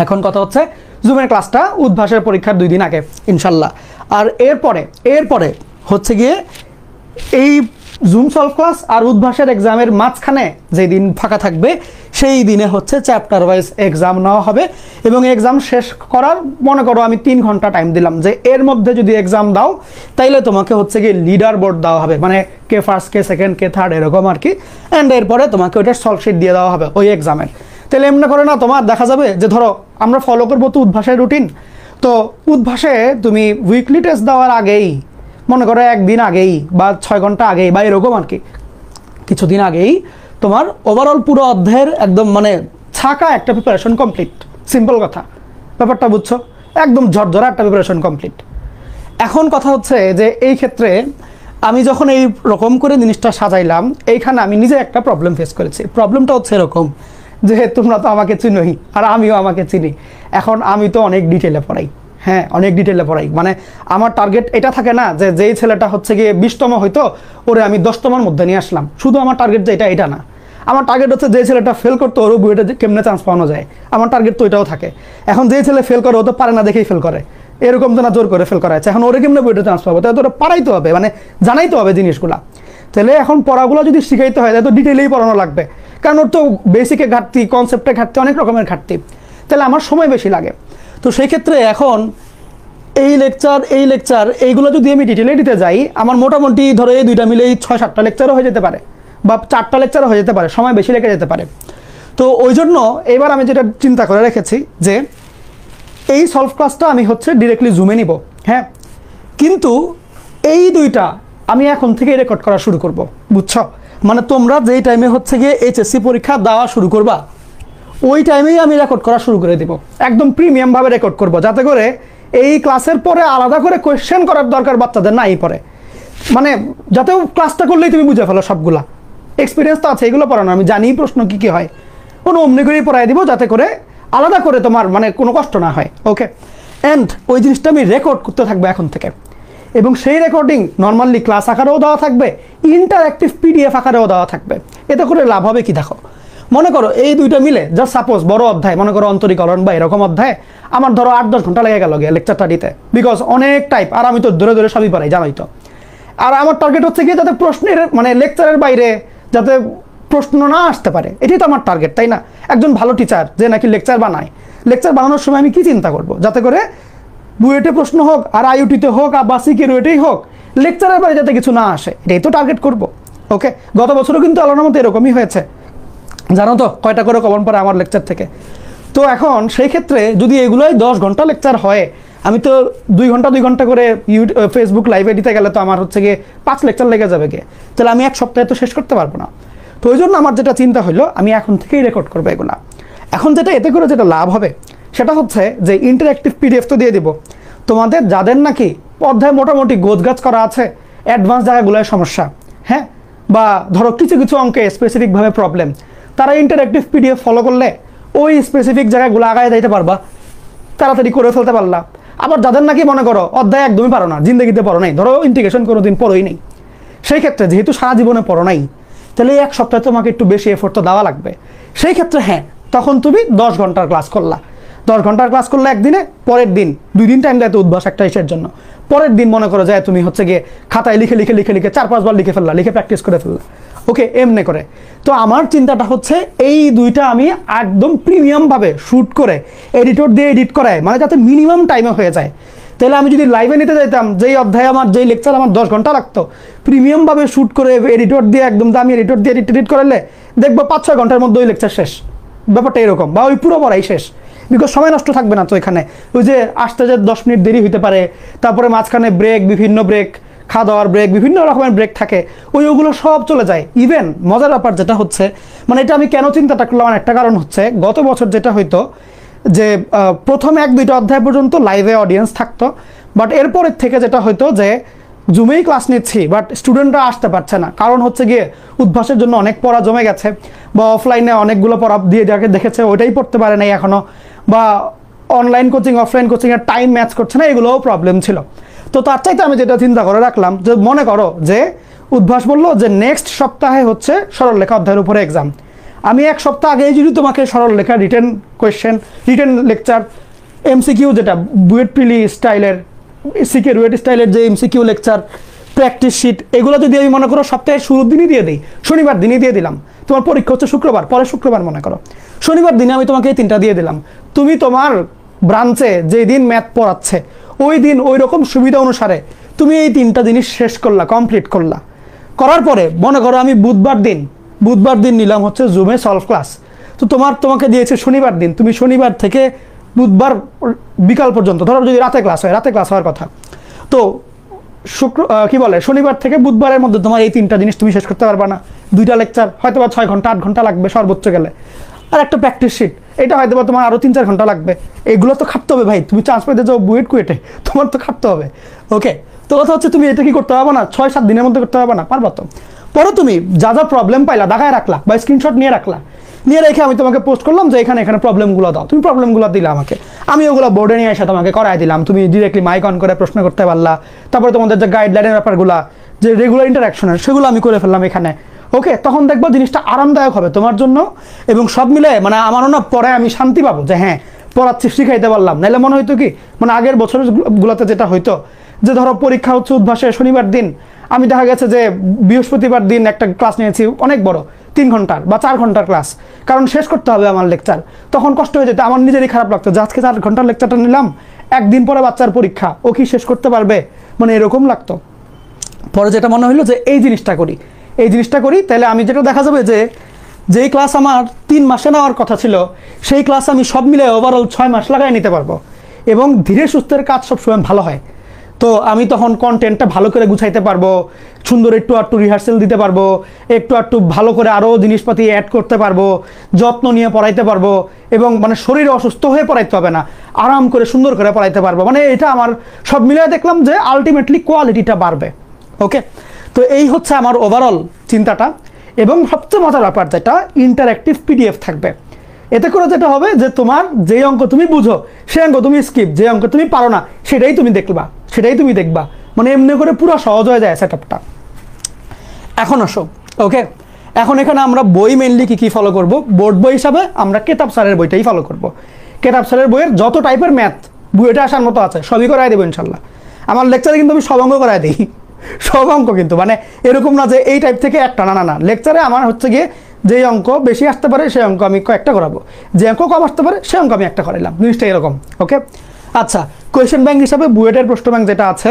Speaker 1: এখন কথা হচ্ছে জুমের ক্লাসটা উদ্ভাসের পরীক্ষার 2 দিন আগে ইনশাল্লাহ। আর এরপরে হচ্ছে গিয়ে এই জুম সলভ ক্লাস আর উদ্ভাসের এক্সামের মাঝখানে যেই দিন ফাঁকা থাকবে সেই দিনে হচ্ছে চ্যাপ্টার ওয়াইজ এক্সাম নেওয়া হবে। এবং এক্সাম শেষ করার মনে করো আমি 3 ঘন্টা টাইম দিলাম, যে এর মধ্যে যদি এক্সাম দাও তাইলে তোমাকে হচ্ছে গিয়ে লিডার বোর্ড দেওয়া হবে, মানে কে ফার্স্ট, কে সেকেন্ড, কে থার্ড, এরকম আর কি। অ্যান্ড এরপরে তোমাকে ওইটার সলভ শিট দিয়ে দেওয়া হবে ওই এক্সামের। তাহলে এমনি করে না তোমার দেখা যাবে যে ধরো আমরা ফলো করবো তো উদ্ভাসের রুটিন, তো উদ্ভাসে তুমি উইকলি টেস্ট দেওয়ার আগেই মনে করো 1 দিন আগেই বা 6 ঘন্টা আগেই বা এরকম আর কি কিছুদিন আগেই তোমার ওভারঅল পুরো অধ্যায়ের একদম মানে ছাকা একটা প্রিপারেশন কমপ্লিট। সিম্পল কথা, ব্যাপারটা বুঝছো? একদম ঝরঝরা একটা প্রিপারেশন কমপ্লিট। এখন কথা হচ্ছে যে এই ক্ষেত্রে আমি যখন এই রকম করে জিনিসটা সাজাইলাম, এইখানে আমি নিজে একটা প্রবলেম ফেস করেছি। প্রবলেমটা হচ্ছে এরকম যে তোমরা তো আমাকে চিনোই আর আমিও আমাকে চিনি। এখন আমি তো অনেক ডিটেলে পড়াই, হ্যাঁ অনেক ডিটেলে পড়াই, মানে আমার টার্গেট এটা থাকে না যে যেই ছেলেটা হচ্ছে গিয়ে 20তম হয়তো ওরে আমি 10তমের মধ্যে নিয়ে আসলাম। শুধু আমার টার্গেট যে এটা না, আমার টার্গেট হচ্ছে যে ছেলেটা ফেল করতো ওরও বুয়েটে কেমনে চান্স পাওয়ানো যায়, আমার টার্গেট তো এটাও থাকে। এখন যে ছেলে ফেল করে ও তো পারে না দেখেই ফেল করে, এরকম তো না জোর করে ফেল করা আছে। এখন ওরে কেমনে বুয়েটে চান্স পাবো, তাই তো ওরা পারাইতে হবে, মানে জানাইতে হবে জিনিসগুলা। তাহলে এখন পড়াগুলো যদি শিখাইতে হয় তাহলে তো ডিটেইলেই পড়ানো লাগবে, কারণ ওর তো বেসিকে ঘাটতি, কনসেপ্টে ঘাটতি, অনেক রকমের ঘাটতি। তাহলে আমার সময় বেশি লাগে। তো সেই ক্ষেত্রে এখন এই লেকচার এইগুলো যদি আমি ডিটেলে দিতে যাই, আমার মোটামুটি ধরো এই 2টা মিলে 6-7টা লেকচারও হয়ে যেতে পারে বা 4টা লেকচারও হয়ে যেতে পারে, সময় বেশি লেগে যেতে পারে। তো ওই জন্য এবার আমি যেটা চিন্তা করে রেখেছি যে এই সলভ ক্লাসটা আমি হচ্ছে ডিরেক্টলি জুমে নিব, হ্যাঁ, কিন্তু এই 2টা আমি এখন থেকে রেকর্ড করা শুরু করব, বুঝছো? মানে তোমরা যেই টাইমে হচ্ছে গিয়ে এইচএসসি পরীক্ষা দেওয়া শুরু করবা ওই টাইমেই আমি রেকর্ড করা শুরু করে দেব, একদম প্রিমিয়ামভাবে রেকর্ড করব, যাতে করে এই ক্লাসের পরে আলাদা করে কোয়েশ্চেন করার দরকার বাচ্চাদের নাই পড়ে, মানে যাতে ক্লাসটা করলেই তুমি বুঝে ফেলো সবগুলা। এক্সপিরিয়েন্স তো আছে এগুলো পড়ানো, আমি জানি প্রশ্ন কী হয়, কোনো অমনি করেই পড়াই দিব যাতে করে আলাদা করে তোমার মানে কোনো কষ্ট না হয়। ওকে, অ্যান্ড ওই জিনিসটা আমি রেকর্ড করতে থাকবো এখন থেকে, এবং সেই রেকর্ডিং নর্মালি ক্লাস আকারেও দেওয়া থাকবে, ইন্টারঅ্যাক্টিভ পিডিএফ আকারেও দেওয়া থাকবে। এতে করে লাভ হবে কি দেখো, মনে করো এই 2টা মিলে জাস্ট সাপোজ বড় অধ্যায়, মনে করো অন্তরীকরণ বা এরকম অধ্যায় আমার ধরো 8-10 ঘন্টা লেগে গেল গিয়ে লেকচারটা দিতে, বিকজ অনেক টাইপ, আর আমি তো ধরে সবই পারাই জানোই তো। আর আমার টার্গেট হচ্ছে গিয়ে যাতে প্রশ্নের মানে লেকচারের বাইরে যাতে প্রশ্ন না আসতে পারে, এটাই তো আমার টার্গেট, তাই না? একজন ভালো টিচার যে নাকি লেকচার বানায়, লেকচার বানানোর সময় আমি কি চিন্তা করব, যাতে করে বুয়েটে প্রশ্ন হোক আর আইউটিতে হোক আর বাসিকে রুয়েটেই হোক, লেকচারের বাইরে যাতে কিছু না আসে, এটাই তো টার্গেট করব। ওকে, গত বছরও কিন্তু আল্লাহর মতো এরকমই হয়েছে, জানো তো কয়টা করে কমন পড়ে আমার লেকচার থেকে। তো এখন সেই ক্ষেত্রে যদি এগুলোই 10 ঘন্টা লেকচার হয়, আমি তো 2 ঘন্টা করে ফেসবুক লাইভে দিতে গেলে তো আমার হচ্ছে গিয়ে 5 লেকচার লেগে যাবে গিয়ে, তাহলে আমি 1 সপ্তাহে তো শেষ করতে পারবো না। তো ওই জন্য আমার যেটা চিন্তা হলো আমি এখন থেকেই রেকর্ড করবো এগুলা। এখন যেটা এতে করে যেটা লাভ হবে সেটা হচ্ছে যে ইন্টারঅ্যাক্টিভ পিডিএফ তো দিয়ে দিব তোমাদের, যাদের নাকি অধ্যায় মোটামুটি গোছগাছ করা আছে, অ্যাডভান্স জায়গাগুলোয় সমস্যা, হ্যাঁ, বা ধরো কিছু অঙ্কে স্পেসিফিকভাবে প্রবলেম, তারা ইন্টারঅ্যাক্টিভ পিডিএফ ফলো করলে ওই স্পেসিফিক জায়গাগুলো আগায় যাইতে পারবা, তাড়াতাড়ি করে ফেলতে পারলা। আবার যাদের নাকি মনে করো অধ্যায় একদমই পারো না, জিন্দগিতে পড়ো নাই, ধরো ইন্টিগ্রেশন কোনোদিন পড়োই নেই, সেই ক্ষেত্রে যেহেতু সারা জীবনে পড়ো নাই, তাহলে এই এক সপ্তাহে তোমাকে একটু বেশি এফোর্ট তো দেওয়া লাগবে। সেই ক্ষেত্রে হ্যাঁ, তখন তুমি 10 ঘন্টার ক্লাস করলা, 10 ঘন্টার ক্লাস করলে একদিনে, পরের দিন 2 দিন টাইম দেয় তো উদ্ভাস একটা ইসের জন্য, পরের দিন মনে করো যায় তুমি হচ্ছে গিয়ে খাতায় লিখে 4-5 বার লিখে ফেললা, লিখে প্র্যাকটিস করে ফেললা। ওকে, এমনি করে। তো আমার চিন্তাটা হচ্ছে এই দুইটা আমি একদম প্রিমিয়ামভাবে শ্যুট করে এডিটর দিয়ে এডিট করায়, মানে যাতে মিনিমাম টাইমে হয়ে যায়। তাহলে আমি যদি লাইভে নিতে যাইতাম, যেই অধ্যায়ে আমার যেই লেকচার আমার 10 ঘন্টা লাগতো, প্রিমিয়ামভাবে শ্যুট করে এডিটর দিয়ে একদম দামি এডিটর দিয়ে এডিট করালে দেখবো 5-6 ঘন্টার মধ্যে ওই লেকচার শেষ। ব্যাপারটা এরকম, বা ওই পুরো পড়াই শেষ, বিকজ সময় নষ্ট থাকবে না তো এখানে। ওই যে আসতে যে 10 মিনিট দেরি হতে পারে, তারপরে মাঝখানে ব্রেক, বিভিন্ন ব্রেক, খাওয়া দাওয়ার ব্রেক, বিভিন্ন রকমের ব্রেক থাকে, ওগুলো সব চলে যায়। ইভেন মজার ব্যাপার যেটা হচ্ছে, মানে এটা আমি কেন চিন্তাটা করলাম, একটা কারণ হচ্ছে গত বছর যেটা হইতো যে প্রথম 1-2টা অধ্যায় পর্যন্ত লাইভে অডিয়েন্স থাকতো, বাট এরপরের থেকে যেটা হইতো যে জুমেই ক্লাস নিচ্ছি, বাট স্টুডেন্টরা আসতে পারছে না। কারণ হচ্ছে গিয়ে উদ্ভাসের জন্য অনেক পড়া জমে গেছে, বা অফলাইনে অনেকগুলো পড়া দিয়ে যাকে দেখেছে ওইটাই পড়তে পারে নাই এখনও, বা অনলাইন কোচিং অফলাইন কোচিংয়ের টাইম ম্যাচ করছে না, এগুলোও প্রবলেম ছিল। তো তার চাইতে আমি যেটা চিন্তা করে রাখলাম যে মনে করো যে উদ্ভাস বললো যে নেক্সট সপ্তাহে হচ্ছে সরলরেখা অধ্যায়ের উপরে এক্সাম, আমি 1 সপ্তাহ আগেই যদি তোমাকে সরলরেখা written question, written lecture, MCQ যেটা বুয়েট প্রিলি স্টাইলের, সিকে রুয়েট স্টাইলের যে এমসিকিউ লেকচার, প্র্যাকটিস শিট, এগুলো যদি আমি মনে করো সপ্তাহের শুরুর দিনই দিয়ে দিই, শনিবার দিনই দিয়ে দিলাম, তোমার পরীক্ষা হচ্ছে শুক্রবার, পরের শুক্রবার মনে করো, শনিবার দিনে আমি তোমাকে এই 3টা দিয়ে দিলাম, তুমি তোমার ব্রাঞ্চে যেই দিন ম্যাথ পড়াচ্ছে ওই দিন ওই রকম সুবিধা অনুসারে তুমি এই 3টা জিনিস শেষ করলা, কমপ্লিট করলা। করার পরে মনে করো আমি বুধবার দিন নিলাম হচ্ছে জুমে সলভ ক্লাস, তো তোমাকে দিয়েছে শনিবার দিন, তুমি শনিবার থেকে বুধবার বিকাল পর্যন্ত, ধরো যদি রাতে ক্লাস হওয়ার কথা, তো শনিবার থেকে বুধবারের মধ্যে তোমার এই 3টা জিনিস তুমি শেষ করতে পারবা না। 2টা লেকচার হয়তো বা 6 ঘন্টা 8 ঘন্টা লাগবে সর্বোচ্চ গেলে, আর একটা প্র্যাকটিস শিট, এটা হয়তো বা তোমার আরও 3-4 ঘন্টা লাগবে। এগুলো তো খাটতে হবে ভাই, তুমি চান্স পেতে যাও বুয়েট কুয়েটে, তোমার তো খাটতে হবে। ওকে, তো কথা হচ্ছে তুমি এটা কি করতে পারবো না, 6-7 দিনের মধ্যে করতে পারবো না? পারবা তো। পরে তুমি যা প্রবলেম পাইলা দেখায় রাখলা, বা স্ক্রিনশট নিয়ে রাখলা, নিয়ে রেখে আমি তোমাকে পোস্ট করলাম যে এখানে প্রবলেমগুলো দাও, তুমি প্রবলেমগুলো দিলা আমাকে, আমি ওগুলো বোর্ডে নিয়ে এসে তোমাকে করাই দিলাম, তুমি ডিরেক্টলি মাইক অন করে প্রশ্ন করতে পারলা। তারপরে তোমাদের যে গাইডলাইনের ব্যাপারগুলো, যে রেগুলার ইন্টারাকশনের, সেগুলো আমি করে ফেললাম এখানে। ওকে, তখন দেখবো জিনিসটা আরামদায়ক হবে তোমার জন্য, এবং সব মিলে মানে আমারও না পরে আমি শান্তি পাবো যে হ্যাঁ পড়াচ্ছি, শিখাইতে পারলাম। নাহলে মনে হইতো কি, মানে আগের বছরগুলোতে যেটা হইতো যে ধরো পরীক্ষা হচ্ছে উদ্ভাসে শনিবার দিন, আমি দেখা গেছে যে বৃহস্পতিবার দিন একটা ক্লাস নিয়েছি অনেক বড়, 3 ঘন্টার বা 4 ঘন্টার ক্লাস, কারণ শেষ করতে হবে আমার লেকচার। তখন কষ্ট হয়ে যেত, আমার নিজেরই খারাপ লাগতো যে আজকে 4 ঘন্টার লেকচারটা নিলাম, একদিন পরে বাচ্চার পরীক্ষা, ও কি শেষ করতে পারবে, মানে এরকম লাগতো। পরে যেটা মনে হইলো যে এই জিনিসটা করি, তাহলে আমি যেটা দেখা যাবে যে যেই ক্লাস আমার 3 মাসে নেওয়ার কথা ছিল, সেই ক্লাস আমি সব মিলে ওভারঅল 6 মাস লাগাই নিতে পারবো, এবং ধীরে সুস্থের কাজ সবসময় ভালো হয়। তো আমি তখন কন্টেন্টটা ভালো করে গুছাইতে পারবো, সুন্দর একটু আটটু রিহার্সেল দিতে পারবো, একটু ভালো করে আরও জিনিসপাতি অ্যাড করতে পারবো, যত্ন নিয়ে পড়াইতে পারবো, এবং মানে শরীরে অসুস্থ হয়ে পড়াইতে হবে না, আরাম করে সুন্দর করে পড়াইতে পারবো। মানে এটা আমার সব মিলিয়ে দেখলাম যে আলটিমেটলি কোয়ালিটিটা বাড়বে। ওকে, তো এই হচ্ছে আমার ওভারঅল চিন্তাটা। এবং সবচেয়ে মজার ব্যাপার যেটা, ইন্টারঅ্যাক্টিভ পিডিএফ থাকবে। এতে করে যেটা হবে যে তোমার যে অঙ্ক তুমি বুঝো সেই অঙ্ক তুমি স্কিপ, যে অঙ্ক তুমি পারো না সেটাই তুমি দেখবা, মানে এমনি করে পুরো সহজ হয়ে যায় সেটআপটা। এখন আসো, ওকে, এখন এখানে আমরা বই মেনলি কি ফলো করব, বোর্ড বই হিসাবে আমরা কেতাব স্যারের বইটাই ফলো করব। কেতাব স্যারের বইয়ের যত টাইপের ম্যাথ বইটা আসার মতো আছে সবই করাই দেবো ইনশাল্লাহ। আমার লেকচারে কিন্তু আমি সব অঙ্ক করাই দিই, সব অঙ্ক কিন্তু, মানে এরকম না যে এই টাইপ থেকে একটা, না, লেকচারে আমার হচ্ছে গিয়ে যে অঙ্ক বেশি আসতে পারে সেই অঙ্ক আমি কয়েকটা করাবো, যে অঙ্ক কম আসতে পারে সেই অঙ্ক আমি একটা করাইলাম, জিনিসটা এরকম। ওকে, আচ্ছা, কোয়েশ্চেন ব্যাংক হিসাবে বুয়েটের প্রশ্ন ব্যাংক যেটা আছে,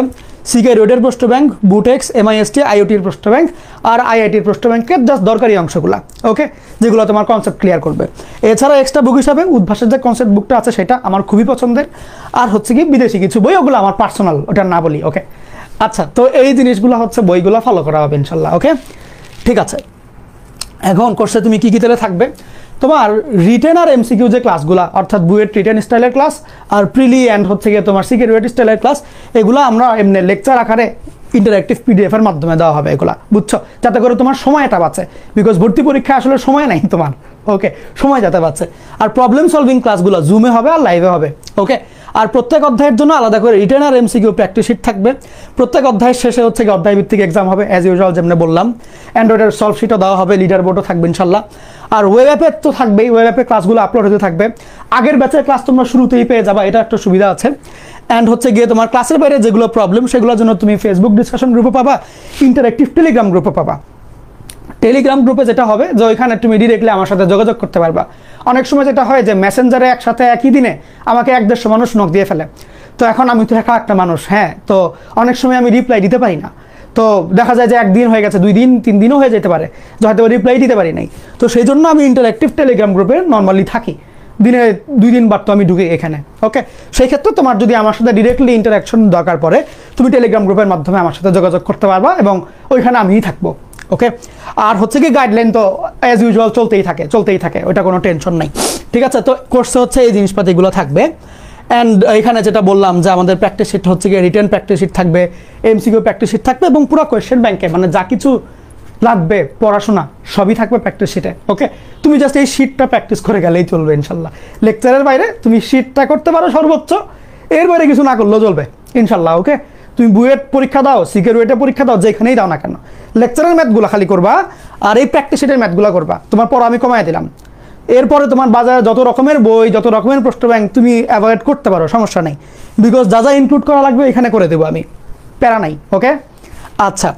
Speaker 1: সিকে রোডের প্রশ্ন ব্যাংক, বুটেক্স, এমআইএসটি, আইওটির প্রশ্ন ব্যাংক, আর আইআইটির প্রশ্ন ব্যাংকের জাস্ট দরকারি অংশগুলো, ওকে, যেগুলো তোমার কনসেপ্ট ক্লিয়ার করবে। এছাড়া এক্সট্রা বুক হিসাবে উদ্ভাসের যে কনসেপ্ট বুকটা আছে সেটা আমার খুবই পছন্দের, আর হচ্ছে কি বিদেশি কিছু বই, ওগুলো আমার পার্সোনাল, ওটা না বলি। ওকে, আচ্ছা, তো এই জিনিসগুলো হচ্ছে বইগুলো ফলো করা হবে ইনশাল্লাহ। ওকে, ঠিক আছে। এখন কোর্সে তুমি কি তাহলে থাকবে, তোমার রিটেন আর এমসিকিউ যে ক্লাসগুলো, অর্থাৎ বুয়েট রিটেন স্টাইলের ক্লাস আর প্রিলি অ্যান্ড হচ্ছে গিয়ে তোমার সিকে রুয়েট স্টাইলের ক্লাস, এগুলো আমরা এমনি লেকচার আকারে ইন্টারঅ্যাক্টিভ পিডিএফের মাধ্যমে দেওয়া হবে এগুলা, বুঝছো, যাতে করে তোমার সময়টা বাঁচে, বিকজ ভর্তি পরীক্ষা আসলে সময় নাই তোমার। ওকে, সময় যাতে বাঁচে। আর প্রবলেম সলভিং ক্লাসগুলো জুমে হবে আর লাইভে হবে। ওকে, আর প্রত্যেক অধ্যায়ের জন্য আলাদা করে রিটেন আর এমসিকিউ প্র্যাকটিস শিট থাকবে। প্রত্যেক অধ্যায়ের শেষে হচ্ছে কি অধ্যায় ভিত্তিক এক্সাম হবে অ্যাজ ইউজুয়াল, যেমন বললাম। অ্যান্ড্রয়েডের সলভ শিটও দেওয়া হবে, লিডার বোর্ডও থাকবে ইনশাল্লাহ। আর ওয়েব অ্যাপের তো থাকবেই, ওয়েব অ্যাপে ক্লাসগুলো আপলোড হতে থাকবে। আগের ব্যাচের ক্লাস তোমরা শুরুতেই পেয়ে যাবা, এটা একটা সুবিধা আছে। অ্যান্ড হচ্ছে গিয়ে তোমার ক্লাসের বাইরে যেগুলো প্রবলেম সেগুলোর জন্য তুমি ফেসবুক ডিসকাশন গ্রুপে পাবা, ইন্টারেক্টিভ টেলিগ্রাম গ্রুপে পাবা। টেলিগ্রাম গ্রুপে যেটা হবে যে ওইখানে তুমি ডিরেক্টলি আমার সাথে যোগাযোগ করতে পারবা। অনেক সময় যেটা হয় যে মেসেঞ্জারে একসাথে একই দিনে আমাকে 1-150 মানুষ নক দিয়ে ফেলে। তো এখন আমি তো একা একটা মানুষ, হ্যাঁ, তো অনেক সময় আমি রিপ্লাই দিতে পারি না। তো দেখা যায় যে 1 দিন হয়ে গেছে, 2 দিন 3 দিনও হয়ে যেতে পারে যে হয়তো রিপ্লাই দিতে পারি নাই। তো সেই জন্য আমি ইন্টারেক্টিভ টেলিগ্রাম গ্রুপে নর্মালি থাকি, দিনে 2 দিন বাদ তো আমি ঢুকি এখানে। ওকে, সেই ক্ষেত্রে তোমার যদি আমার সাথে ডিরেক্টলি ইন্টারাকশন দরকার পড়ে তুমি টেলিগ্রাম গ্রুপের মাধ্যমে আমার সাথে যোগাযোগ করতে পারবা এবং ওইখানে আমিই থাকবো। ওকে, আর হচ্ছে কি গাইডলাইন তো অ্যাজ ইউজুয়াল চলতেই থাকে, ওইটা কোনো টেনশন নাই। ঠিক আছে, তো কোর্সে হচ্ছে এই জিনিসপাতিগুলো থাকবে। অ্যান্ড এখানে যেটা বললাম যে আমাদের প্র্যাকটিস শিট হচ্ছে গিয়ে রিটেন প্র্যাকটিস শিট থাকবে, এমসিকিউ প্র্যাকটিস শিট থাকবে এবং পুরো কোয়েশ্চেন ব্যাংকে মানে যা কিছু লাগবে পড়াশোনা সবই থাকবে প্র্যাকটিস শিটে। ওকে, তুমি জাস্ট এই শিটটা প্র্যাকটিস করে গেলেই চলবে ইনশাল্লাহ। লেকচারের বাইরে তুমি শিটটা করতে পারো সর্বোচ্চ, এর বাইরে কিছু না করলেও চলবে ইনশাল্লাহ। ওকে, তুমি বুয়েট পরীক্ষা দাও, সিকিউরিটি পরীক্ষা দাও, যেখানেই দাও না কেন লেকচারের ম্যাথগুলো খালি করবা আর এই প্র্যাকটিস শিটের ম্যাথগুলো করবা। তোমার পড়া আমি কমাই দিলাম। এরপরে তোমার বাজারে যত রকমের বই, যত রকমের প্রশ্ন ব্যাংক তুমি অ্যাভয়েড করতে পারো, সমস্যা নেই, বিকজ যা যা ইনক্লুড করা লাগবে এখানে করে দেবো আমি, প্যারা নাই। ওকে, আচ্ছা,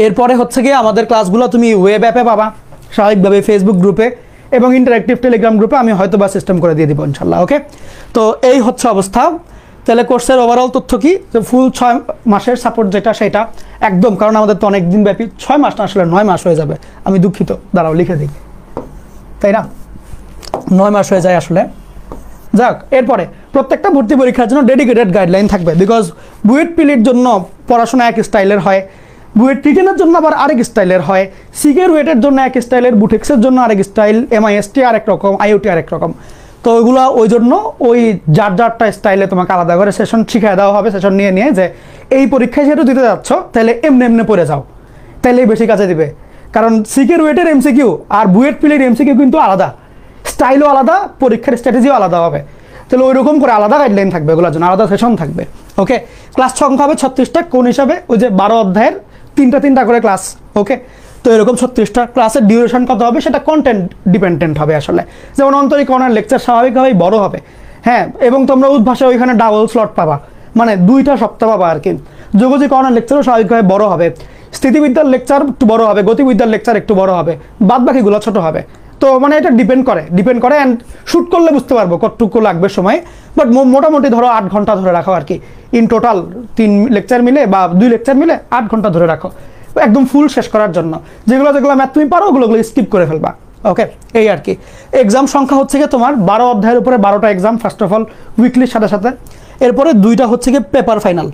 Speaker 1: এরপরে হচ্ছে গিয়ে আমাদের ক্লাসগুলো তুমি ওয়েব অ্যাপে পাবা স্বাভাবিকভাবে, ফেসবুক গ্রুপে এবং ইন্টারেক্টিভ টেলিগ্রাম গ্রুপে আমি হয়তো বা সিস্টেম করে দিয়ে দিব ইনশাল্লাহ। ওকে, তো এই হচ্ছে অবস্থা। তাহলে কোর্সের ওভারঅল তথ্য কি, যে ফুল 6 মাসের সাপোর্ট যেটা সেটা একদম, কারণ আমাদের তো অনেক দিন ব্যাপী, 6 মাস না আসলে 9 মাস হয়ে যাবে, আমি দুঃখিত, দাঁড়াও লিখে দিই, তাই না, 9 মাস হয়ে যায় আসলে। যাক, এরপরে প্রত্যেকটা ভর্তি পরীক্ষার জন্য ডেডিকেটেড গাইডলাইন থাকবে, বিকজ বুয়েট পিলির জন্য পড়াশোনা এক স্টাইলের হয়, বুয়েট রিটেনের জন্য আবার আরেক স্টাইলের হয়, সিকিউরিটির জন্য এক স্টাইলের, বুটেক্সের জন্য আরেক স্টাইল, এমআইএসটি আরেক রকম, আইওটি আরেক রকম। তো ওইগুলো ওই জন্য ওই যারটা স্টাইলে তোমাকে আলাদা করে সেশন শিখিয়ে দেওয়া হবে, সেশন নিয়ে যে এই পরীক্ষায় যেহেতু দিতে যাচ্ছ তাহলে এমনি পড়ে যাও, তাহলেই বেশি কাজে দিবে। কারণ সিকিউরিটির এমসিকিউ আর বুয়েট পিলির এমসিকিউ কিন্তু আলাদা, স্টাইলও আলাদা, পরীক্ষার স্ট্র্যাটেজিও আলাদা হবে। তাহলে ওই রকম করে আলাদা গাইডলাইন থাকবে, ওগুলোর জন্য আলাদা সেশন থাকবে। ওকে, ক্লাস সংখ্যা হবে 36টা, কোন হিসাবে ওই যে 12 অধ্যায়ের 3টা করে ক্লাস। ওকে, তো এরকম 36টা ক্লাসের ডিউরেশন কত হবে সেটা কন্টেন্ট ডিপেন্ডেন্ট হবে আসলে। যেমন অন্তরিক অনার লেকচার স্বাভাবিকভাবেই বড় হবে, হ্যাঁ, এবং তোমরা উদ্ভাসে ওইখানে ডাবল স্লট পাবা, মানে 2টা সপ্তাহ পাবা আর কি। যোগাযোগ অনার লেকচারও স্বাভাবিকভাবে বড় হবে, স্থিতিবিদ্যার লেকচার একটু বড় হবে, গতিবিদ্যার লেকচার একটু বড় হবে, বাদ বাকিগুলো ছোট হবে। তো মানে এটা ডিপেন্ড করে অ্যান্ড শ্যুট করলে বুঝতে পারবো কতটুকু লাগবে সময়, বাট মোটামুটি ধরো 8 ঘন্টা ধরে রাখো আর কি, ইন টোটাল 3 লেকচার মিলে বা 2 লেকচার মিলে 8 ঘন্টা ধরে রাখো একদম ফুল শেষ করার জন্য। যেগুলো ম্যাথ তুমি পারো ওগুলো স্কিপ করে ফেলবা। ওকে, এই আর কি। এক্সাম সংখ্যা হচ্ছে গিয়ে তোমার 12 অধ্যায়ের উপরে 12টা এক্সাম, ফার্স্ট অফ অল উইকলির সাথে। এরপরে 2টা হচ্ছে গিয়ে paper final,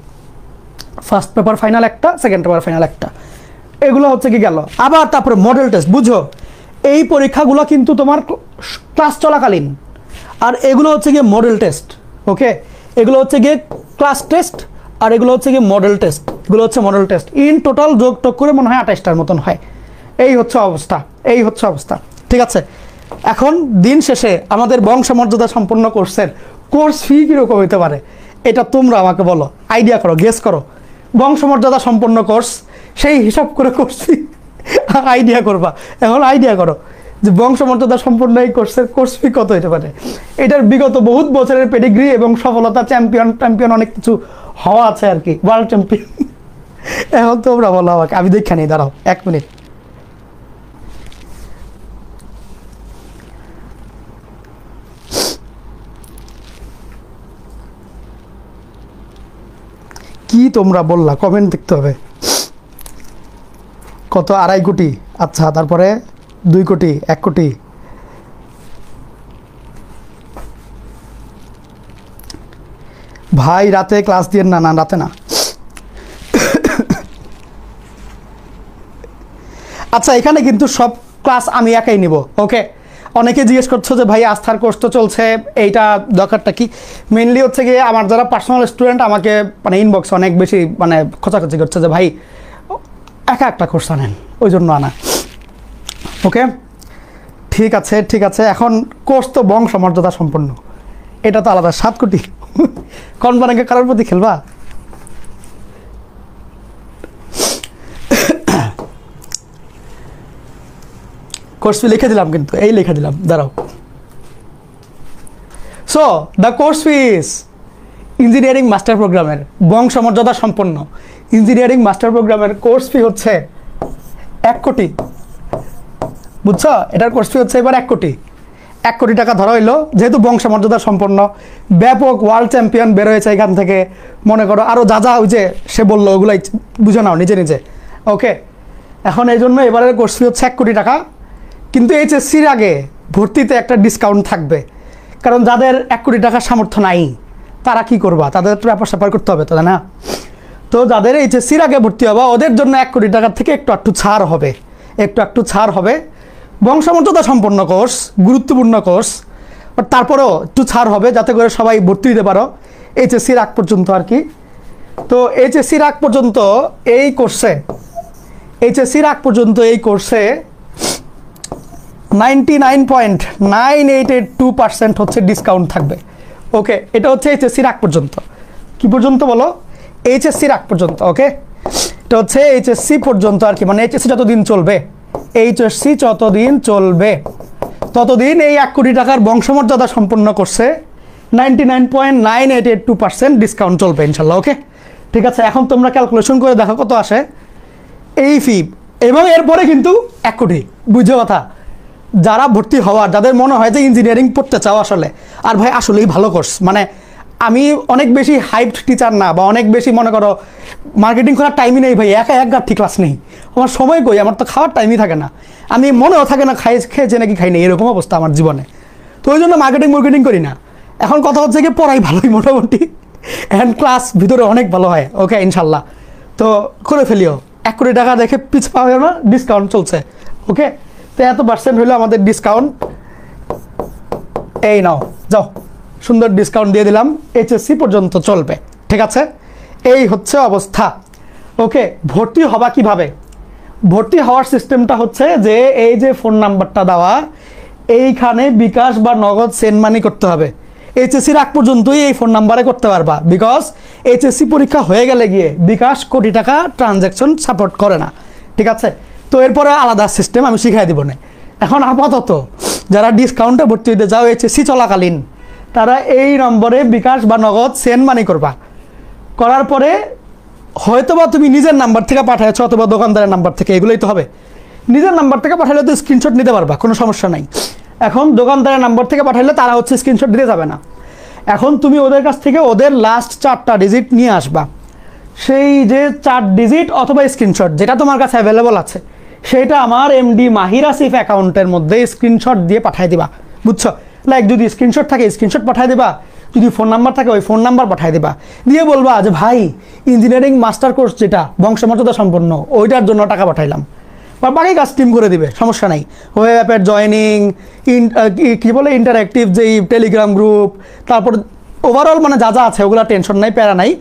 Speaker 1: first paper final একটা, সেকেন্ড পেপার ফাইনাল একটা, এগুলো হচ্ছে কি গেল। আবার তারপরে মডেল টেস্ট, বুঝো এই পরীক্ষাগুলো কিন্তু তোমার ক্লাস চলাকালীন, আর এগুলো হচ্ছে গিয়ে মডেল টেস্ট। ওকে, এগুলো হচ্ছে গিয়ে ক্লাস টেস্ট আর এগুলো হচ্ছে গিয়ে মডেল টেস্ট, এগুলো হচ্ছে মডেল টেস্ট। ইন টোটাল যোগ টোগ করে মনে হয় 28টার মতন হয়। এই হচ্ছে অবস্থা, ঠিক আছে। এখন দিন শেষে আমাদের বংশমর্যাদা সম্পন্ন কোর্সের কোর্স ফি কীরকম হতে পারে এটা তোমরা আমাকে বলো, আইডিয়া করো, গেস করো। বংশমর্যাদা সম্পন্ন কোর্স, সেই হিসাব করে কোর্স ফি আইডিয়া করবা। এখন আইডিয়া করো যে বংশমর্যাদা সম্পন্ন এই কোর্সের কোর্স ফি কত হতে পারে। এটার বিগত বহুত বছরের পেডিগ্রি এবং সফলতা, চ্যাম্পিয়ন অনেক কিছু হওয়া আছে আর কি, ওয়ার্ল্ড চ্যাম্পিয়ন। এখন তোমরা বলো আমাকে, আমি দেখে নিই, দাঁড়াও 1 মিনিট। কি তোমরা বললা, কমেন্ট দেখতে হবে। কত? 2.5 কোটি, আচ্ছা, তারপরে 2 কোটি, 1 কোটি। ভাই রাতে ক্লাস দিয়ে না, রাতে না। আচ্ছা, এখানে কিন্তু সব ক্লাস আমি একাই নিব। ওকে, অনেকে জিজ্ঞেস করছো যে ভাই আস্থার কোর্স তো চলছে, এইটা দরকারটা কি? মেইনলি হচ্ছে গিয়ে আমার যারা পার্সোনাল স্টুডেন্ট আমাকে মানে ইনবক্সে অনেক বেশি মানে খোঁচাখুচি করছে যে ভাই একা একটা কোর্স আনেন, ওই জন্য আনা। ওকে, ঠিক আছে। এখন কোর্স তো বংশমর্যাদা সম্পন্ন, এটা তো আলাদা 7 কোটি। কোন ব্যাংকে কারোর প্রতি খেলবা? কোর্স ফি লিখে দিলাম, কিন্তু এই লিখে দিলাম, দাঁড়াও। So the course fees engineering master প্রোগ্রামের বংশমর্যাদা সম্পন্ন ইঞ্জিনিয়ারিং মাস্টার প্রোগ্রামের কোর্স ফি হচ্ছে 1 কোটি। বুঝছো? এটার কোর্স ফি হচ্ছে এবার 1 কোটি। 1 কোটি টাকা ধরা হইলো, যেহেতু বংশমর্যাদা সম্পন্ন, ব্যাপক ওয়ার্ল্ড চ্যাম্পিয়ন বের হয়েছে এখান থেকে, মনে করো আরও যা যা ওই যে সে বললো ওগুলাই বুঝে নাও নিজে নিজে। ওকে, এখন এই জন্য এবারের কোর্স ফি হচ্ছে 1 কোটি টাকা। কিন্তু এইচএসসির আগে ভর্তিতে একটা ডিসকাউন্ট থাকবে, কারণ যাদের 1 কোটি টাকার সামর্থ্য নাই তারা কি করবা? তাদের তো ব্যাপার স্যাপার করতে হবে, তাই না? তো যাদের এইচএসসির আগে ভর্তি হবা ওদের জন্য 1 কোটি টাকার থেকে একটু ছাড় হবে, একটু ছাড় হবে। বংশমর্যাদা সম্পন্ন কোর্স, গুরুত্বপূর্ণ কোর্স, বাট তারপরেও একটু ছাড় হবে যাতে করে সবাই ভর্তি দিতে পারো এইচএসসির আগ পর্যন্ত আর কি। তো এইচএসসির আগ পর্যন্ত এই কোর্সে 99.9882% হচ্ছে ডিসকাউন্ট থাকবে। ওকে, এটা হচ্ছে এইচএসসির আগ পর্যন্ত। কি পর্যন্ত বলো? এইচএসসির আগ পর্যন্ত। ওকে, এটা হচ্ছে এইচএসসি পর্যন্ত আর কি, মানে এইচএসসি যতদিন চলবে, এইচএসসি যতদিন চলবে ততদিন এই 1 কোটি টাকার বংশমর্যাদা সম্পন্ন করছে 99.9882% ডিসকাউন্ট চলবে ইনশাল্লাহ। ওকে, ঠিক আছে। এখন তোমরা ক্যালকুলেশন করে দেখো কত আসে এই ফি, এবং এরপরে কিন্তু 1 কোটি। বুঝছো কথা? যারা ভর্তি হওয়ার, যাদের মনে হয় যে ইঞ্জিনিয়ারিং পড়তে চাও আসলে, আর ভাই আসলেই ভালো কোর্স, মানে আমি অনেক বেশি হাইপড টিচার না, বা অনেক বেশি মনে করো মার্কেটিং করার টাইমই নেই ভাই, এক গাঠি ক্লাস নেই, আমার সময় কই, আমার তো খাওয়ার টাইমই থাকে না, আমি মনেও থাকে না খেয়েছে নাকি খাই নেই, এরকম অবস্থা আমার জীবনে। তো ওই জন্য মার্কেটিং করি না। এখন কথা হচ্ছে কি, পড়াই ভালোই মোটামুটি, অ্যান্ড ক্লাস ভিতরে অনেক ভালো হয়। ওকে, ইনশাল্লাহ। তো করে ফেলিও, 1 কোটি টাকা দেখে পিছ পাওয়া না, ডিসকাউন্ট চলছে। ওকে, তো এত % হইলো আমাদের ডিসকাউন্ট। এই নাও, যাও, সুন্দর ডিসকাউন্ট দিয়ে দিলাম, এইচএসসি পর্যন্ত চলবে। ঠিক আছে, এই হচ্ছে অবস্থা। ওকে, ভর্তি হবা কিভাবে? ভর্তি হওয়ার সিস্টেমটা হচ্ছে যে এই যে ফোন নাম্বারটা দেওয়া, এইখানে বিকাশ বা নগদ সেন্ড মানি করতে হবে। এইচএসসির আগ পর্যন্তই এই ফোন নাম্বারে করতে পারবা, বিকজ এইচএসসি পরীক্ষা হয়ে গেলে গিয়ে বিকাশ কোটি টাকা ট্রানজ্যাকশন সাপোর্ট করে না। ঠিক আছে, তো এরপরে আলাদা সিস্টেম আমি শিখাই দিব না। এখন আপাতত যারা ডিসকাউন্টে ভর্তি হতে যাও এইচএসসি চলাকালীন, তারা এই নম্বরে বিকাশ বা নগদ সেন্ড মানি করবা। করার পরে হয়তোবা তুমি নিজের নাম্বার থেকে পাঠাইছো অথবা দোকানদারের নাম্বার থেকে, এগুলোই তো হবে। নিজের নাম্বার থেকে পাঠাইলে তো স্ক্রিনশট নিতে পারবা, কোনো সমস্যা নাই। এখন দোকানদারের নাম্বার থেকে পাঠাইলে তারা হচ্ছে স্ক্রিনশট দিতে যাবে না। এখন তুমি ওদের কাছ থেকে ওদের লাস্ট 4টা ডিজিট নিয়ে আসবা। সেই যে 4 ডিজিট অথবা স্ক্রিনশট যেটা তোমার কাছে অ্যাভেলেবল আছে, সেটা আমার এমডি মাহির আসিফ অ্যাকাউন্টের মধ্যে স্ক্রিনশট দিয়ে পাঠিয়ে দিবা। বুঝছো? লাইক যদি স্ক্রিনশট থাকে স্ক্রিনশট পাঠিয়ে দিবা, যদি ফোন নাম্বার থাকে ওই ফোন নাম্বার পাঠিয়ে দিবা, দিয়ে বলবা যে ভাই ইঞ্জিনিয়ারিং মাস্টার কোর্স যেটা বংশমর্যাদা সম্পন্ন ওইটার জন্য টাকা পাঠাইলাম, বা বাকি কাজ টিম করে দিবে, সমস্যা নাই। ওয়েব অ্যাপের জয়নিং, কী বলে ইন্টারঅ্যাক্টিভ যেই টেলিগ্রাম গ্রুপ, তারপর ওভারঅল মানে যা যা আছে ওগুলো টেনশন নাই, প্যারা নাই,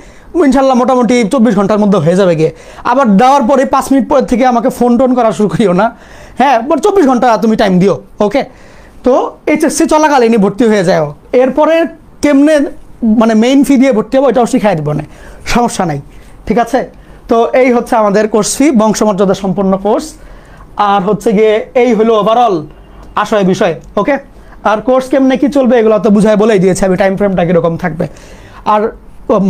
Speaker 1: ইনশাল্লাহ মোটামুটি 24 ঘন্টার মধ্যে হয়ে যাবে গিয়ে। আবার দেওয়ার পরে 5 মিনিট পরে থেকে আমাকে টোন করা শুরু করিও না, হ্যাঁ, বাট 24 ঘন্টা তুমি টাইম দিও। ওকে, তো এইচএসসি চলাকালীনই ভর্তি হয়ে যাও। এরপরে কেমনে মানে মেইন ফি দিয়ে ভর্তি হবো এটাও শিখাই দেবো না, সমস্যা নাই। ঠিক আছে, তো এই হচ্ছে আমাদের কোর্স ফি, বংশমর্যাদা সম্পন্ন কোর্স। আর হচ্ছে গিয়ে এই হলো ওভারঅল আশয় বিষয়। ওকে, আর কোর্স কেমনে কি চলবে এগুলো তো বুঝায় বলেই দিয়েছে আমি, টাইম ফ্রেমটা কীরকম থাকবে। আর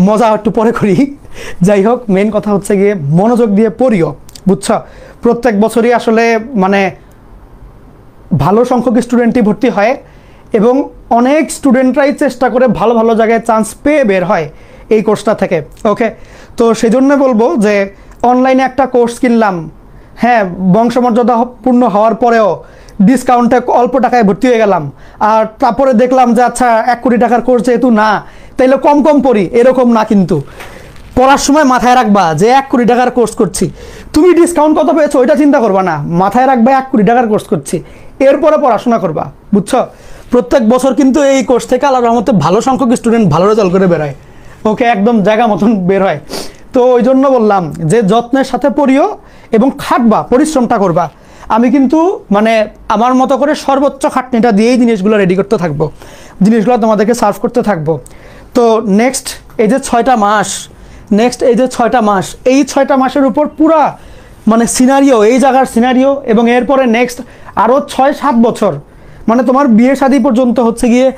Speaker 1: মজা একটু পরে করি, যাই হোক, মেইন কথা হচ্ছে গিয়ে মনোযোগ দিয়ে পড়িও। বুঝছো? প্রত্যেক বছরই আসলে মানে ভালো সংখ্যক স্টুডেন্টই ভর্তি হয়, এবং অনেক স্টুডেন্টরাই চেষ্টা করে ভালো ভালো জায়গায় চান্স পেয়ে বের হয় এই কোর্সটা থেকে। ওকে, তো সেই জন্য বলবো যে অনলাইনে একটা কোর্স কিনলাম, হ্যাঁ, বংশমর্যাদা পূর্ণ হওয়ার পরেও ডিসকাউন্টে অল্প টাকায় ভর্তি হয়ে গেলাম, আর তারপরে দেখলাম যে আচ্ছা 1 কোটি টাকার কোর্স যেহেতু না, তাইলে কম পড়ি, এরকম না। কিন্তু পড়ার সময় মাথায় রাখবা যে 1 কোটি টাকার কোর্স করছি, তুমি ডিসকাউন্ট কত পেয়েছো ওইটা চিন্তা করবা না, মাথায় রাখবা 1 কোটি টাকার কোর্স করছি, এরপরে পড়াশোনা করবা। বুঝছো? প্রত্যেক বছর কিন্তু এই কোর্স থেকে আল্লাহর রহমতে ভালো সংখ্যক স্টুডেন্ট ভালো রেজাল্ট করে বেরোয়। ওকে, একদম জায়গা মতন বের হয়। তো ওই জন্য বললাম যে যত্নের সাথে পড়িও এবং খাটবা, পরিশ্রমটা করবা। আমি কিন্তু মানে আমার মতো করে সর্বোচ্চ খাটনিটা দিয়েই জিনিসগুলো রেডি করতে থাকবো। জিনিসগুলো তোমাদেরকে সার্ভ করতে থাকবো। তো নেক্সট এই যে 6টা মাস, এই 6টা মাসের উপর পুরা মানে সিনারিও, এই জায়গার সিনারিও, এবং এরপরে নেক্সট আরও 6-7 বছর মানে তোমার বিয়ে শাদী পর্যন্ত হচ্ছে গিয়ে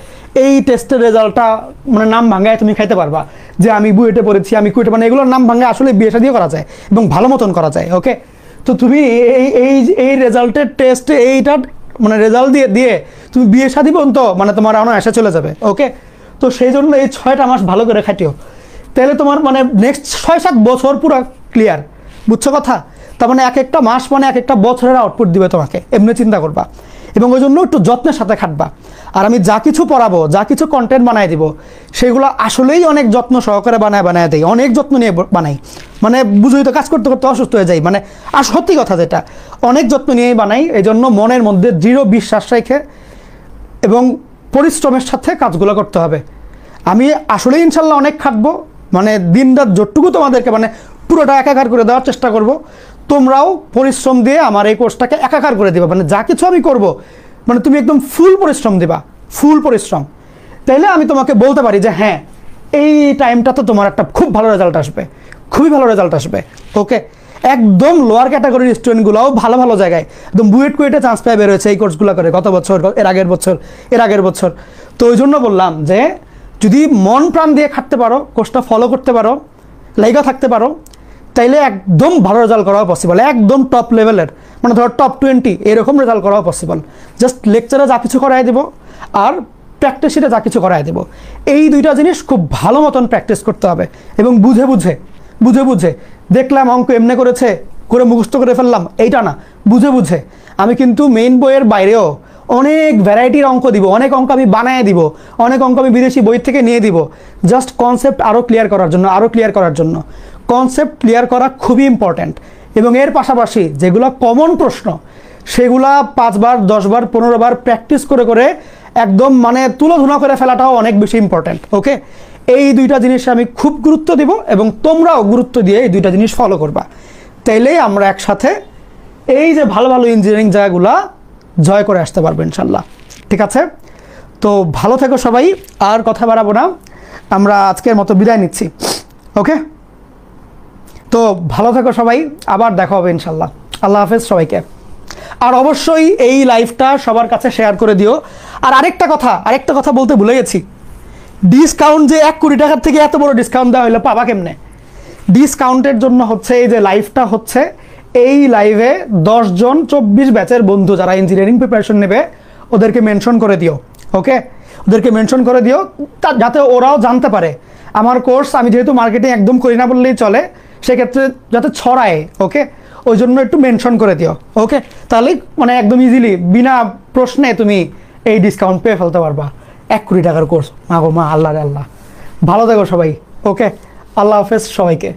Speaker 1: এই টেস্টের রেজাল্টটা মানে নাম ভাঙায় তুমি খাইতে পারবা যে আমি বুয়েটে পড়েছি, আমি কুয়েটে, মানে এগুলোর নাম ভাঙায় আসলে বিয়ে শাদীও করা যায় এবং ভালো মতন করা যায়। ওকে, তো তুমি এই রেজাল্টের টেস্টে এইটা মানে রেজাল্ট দিয়ে তুমি বিয়ে শাদী পর্যন্ত মানে তোমার এখনো এসে চলে যাবে। ওকে, তো সেই জন্য এই 6টা মাস ভালো করে খাটিও, তাহলে তোমার মানে নেক্সট 6-7 বছর পুরো ক্লিয়ার। বুঝছো কথা? তার মানে এক একটা মাস মানে এক একটা বছরের আউটপুট দিবে তোমাকে, এমনি চিন্তা করবা এবং ওই জন্য একটু যত্নের সাথে খাটবা। আর আমি যা কিছু পড়াবো, যা কিছু কন্টেন্ট বানাই দিব, সেগুলো আসলেই অনেক যত্ন সহকারে বানায় দেয়, অনেক যত্ন নিয়ে বানাই। মানে বুঝোই তো, কাজ করতে করতে অসুস্থ হয়ে যাই, মানে আর সত্যি কথা যেটা, অনেক যত্ন নিয়েই বানাই। এই জন্য মনের মধ্যে দৃঢ় বিশ্বাস রেখে এবং পরিশ্রমের সাথে কাজগুলো করতে হবে। আমি আসলে ইনশাল্লাহ অনেক খাটবো, মানে দিন রাত যতটুকু তোমাদেরকে মানে পুরোটা একাকার করে দেওয়ার চেষ্টা করব। তোমরাও পরিশ্রম দিয়ে আমার এই কোর্সটাকে একাকার করে দিবা, মানে যা কিছু আমি করব মানে তুমি একদম ফুল পরিশ্রম দিবা, ফুল পরিশ্রম। তাইলে আমি তোমাকে বলতে পারি যে হ্যাঁ, এই টাইমটা তো তোমার একটা খুব ভালো রেজাল্ট আসবে, খুবই ভালো রেজাল্ট আসবে। ওকে, একদম লোয়ার ক্যাটাগরির স্টুডেন্টগুলোও ভালো ভালো জায়গায় একদম বুয়েট কুয়েটে চান্স পেয়ে বেরোয়েছে এই কোর্সগুলো করে, গত বছর, এর আগের বছর। তো ওই জন্য বললাম যে যদি মন প্রাণ দিয়ে খাটতে পারো, কোর্সটা ফলো করতে পারো, লাইগা থাকতে পারো, তাইলে একদম ভালো রেজাল্ট করাও পসিবল, একদম টপ লেভেলের, মানে ধরো টপ 20 এরকম রেজাল্ট করাও পসিবল। জাস্ট লেকচারে যা কিছু করাই দেবো আর প্র্যাকটিসে যা কিছু করাই দেবো, এই দুইটা জিনিস খুব ভালো মতন প্র্যাকটিস করতে হবে এবং বুঝে বুঝে দেখলাম অঙ্ক এমনি করেছে করে মুখস্থ করে ফেললাম, এইটা না, বুঝে বুঝে। আমি কিন্তু মেইন বইয়ের বাইরেও অনেক ভ্যারাইটির অঙ্ক দিব, অনেক অঙ্ক আমি বানায় দিব, অনেক অঙ্ক আমি বিদেশি বই থেকে নিয়ে দিব, জাস্ট কনসেপ্ট আরও ক্লিয়ার করার জন্য। কনসেপ্ট ক্লিয়ার করা খুবই ইম্পর্ট্যান্ট। এবং এর পাশাপাশি যেগুলো কমন প্রশ্ন, সেগুলা 5 বার 10 বার 15 বার প্র্যাকটিস করে করে একদম মানে তুলোধুনা করে ফেলাটাও অনেক বেশি ইম্পর্ট্যান্ট। ওকে, এই দুইটা জিনিস আমি খুব গুরুত্ব দিব এবং তোমরাও গুরুত্ব দিয়ে এই দুইটা জিনিস ফলো করবা, তাইলেই আমরা একসাথে এই যে ভালো ভালো ইঞ্জিনিয়ারিং জায়গাগুলা জয় করে আসতে পারবো ইনশাল্লাহ। ঠিক আছে, তো ভালো থেকো সবাই, আর কথা বাড়াবো না, আমরা আজকের মতো বিদায় নিচ্ছি। ওকে, তো ভালো থেকো সবাই, আবার দেখা হবে ইনশাল্লাহ। আল্লাহ হাফেজ সবাইকে। আর অবশ্যই এই লাইভটা সবার কাছে শেয়ার করে দিও। আর আরেকটা কথা বলতে ভুলে গেছি, ডিসকাউন্ট যে 1 কোটি টাকার থেকে এত বড় ডিসকাউন্ট দেওয়া হলো, পাবা কেমনে? ডিসকাউন্টের জন্য হচ্ছে এই যে লাইভটা হচ্ছে, এই লাইভে 10 জন 24 ব্যাচের বন্ধু যারা ইঞ্জিনিয়ারিং প্রিপারেশন নেবে ওদেরকে মেনশন করে দিও। ওকে, ওদেরকে মেনশন করে দিও যাতে ওরাও জানতে পারে আমার কোর্স, আমি যেহেতু মার্কেটিং একদম করি না বললেই চলে, সেক্ষেত্রে যাতে ছড়ায়। ওকে, ওই জন্য একটু মেনশন করে দিও। ওকে, তাহলে মানে একদম ইজিলি বিনা প্রশ্নে তুমি এই ডিসকাউন্ট পেয়ে ফেলতে পারবা। 1 কোটি টাকার কোর্স, মা গো মা, আল্লাহ রে আল্লাহ। ভালো থেকো সবাই। ওকে, আল্লাহ হাফেজ সবাইকে।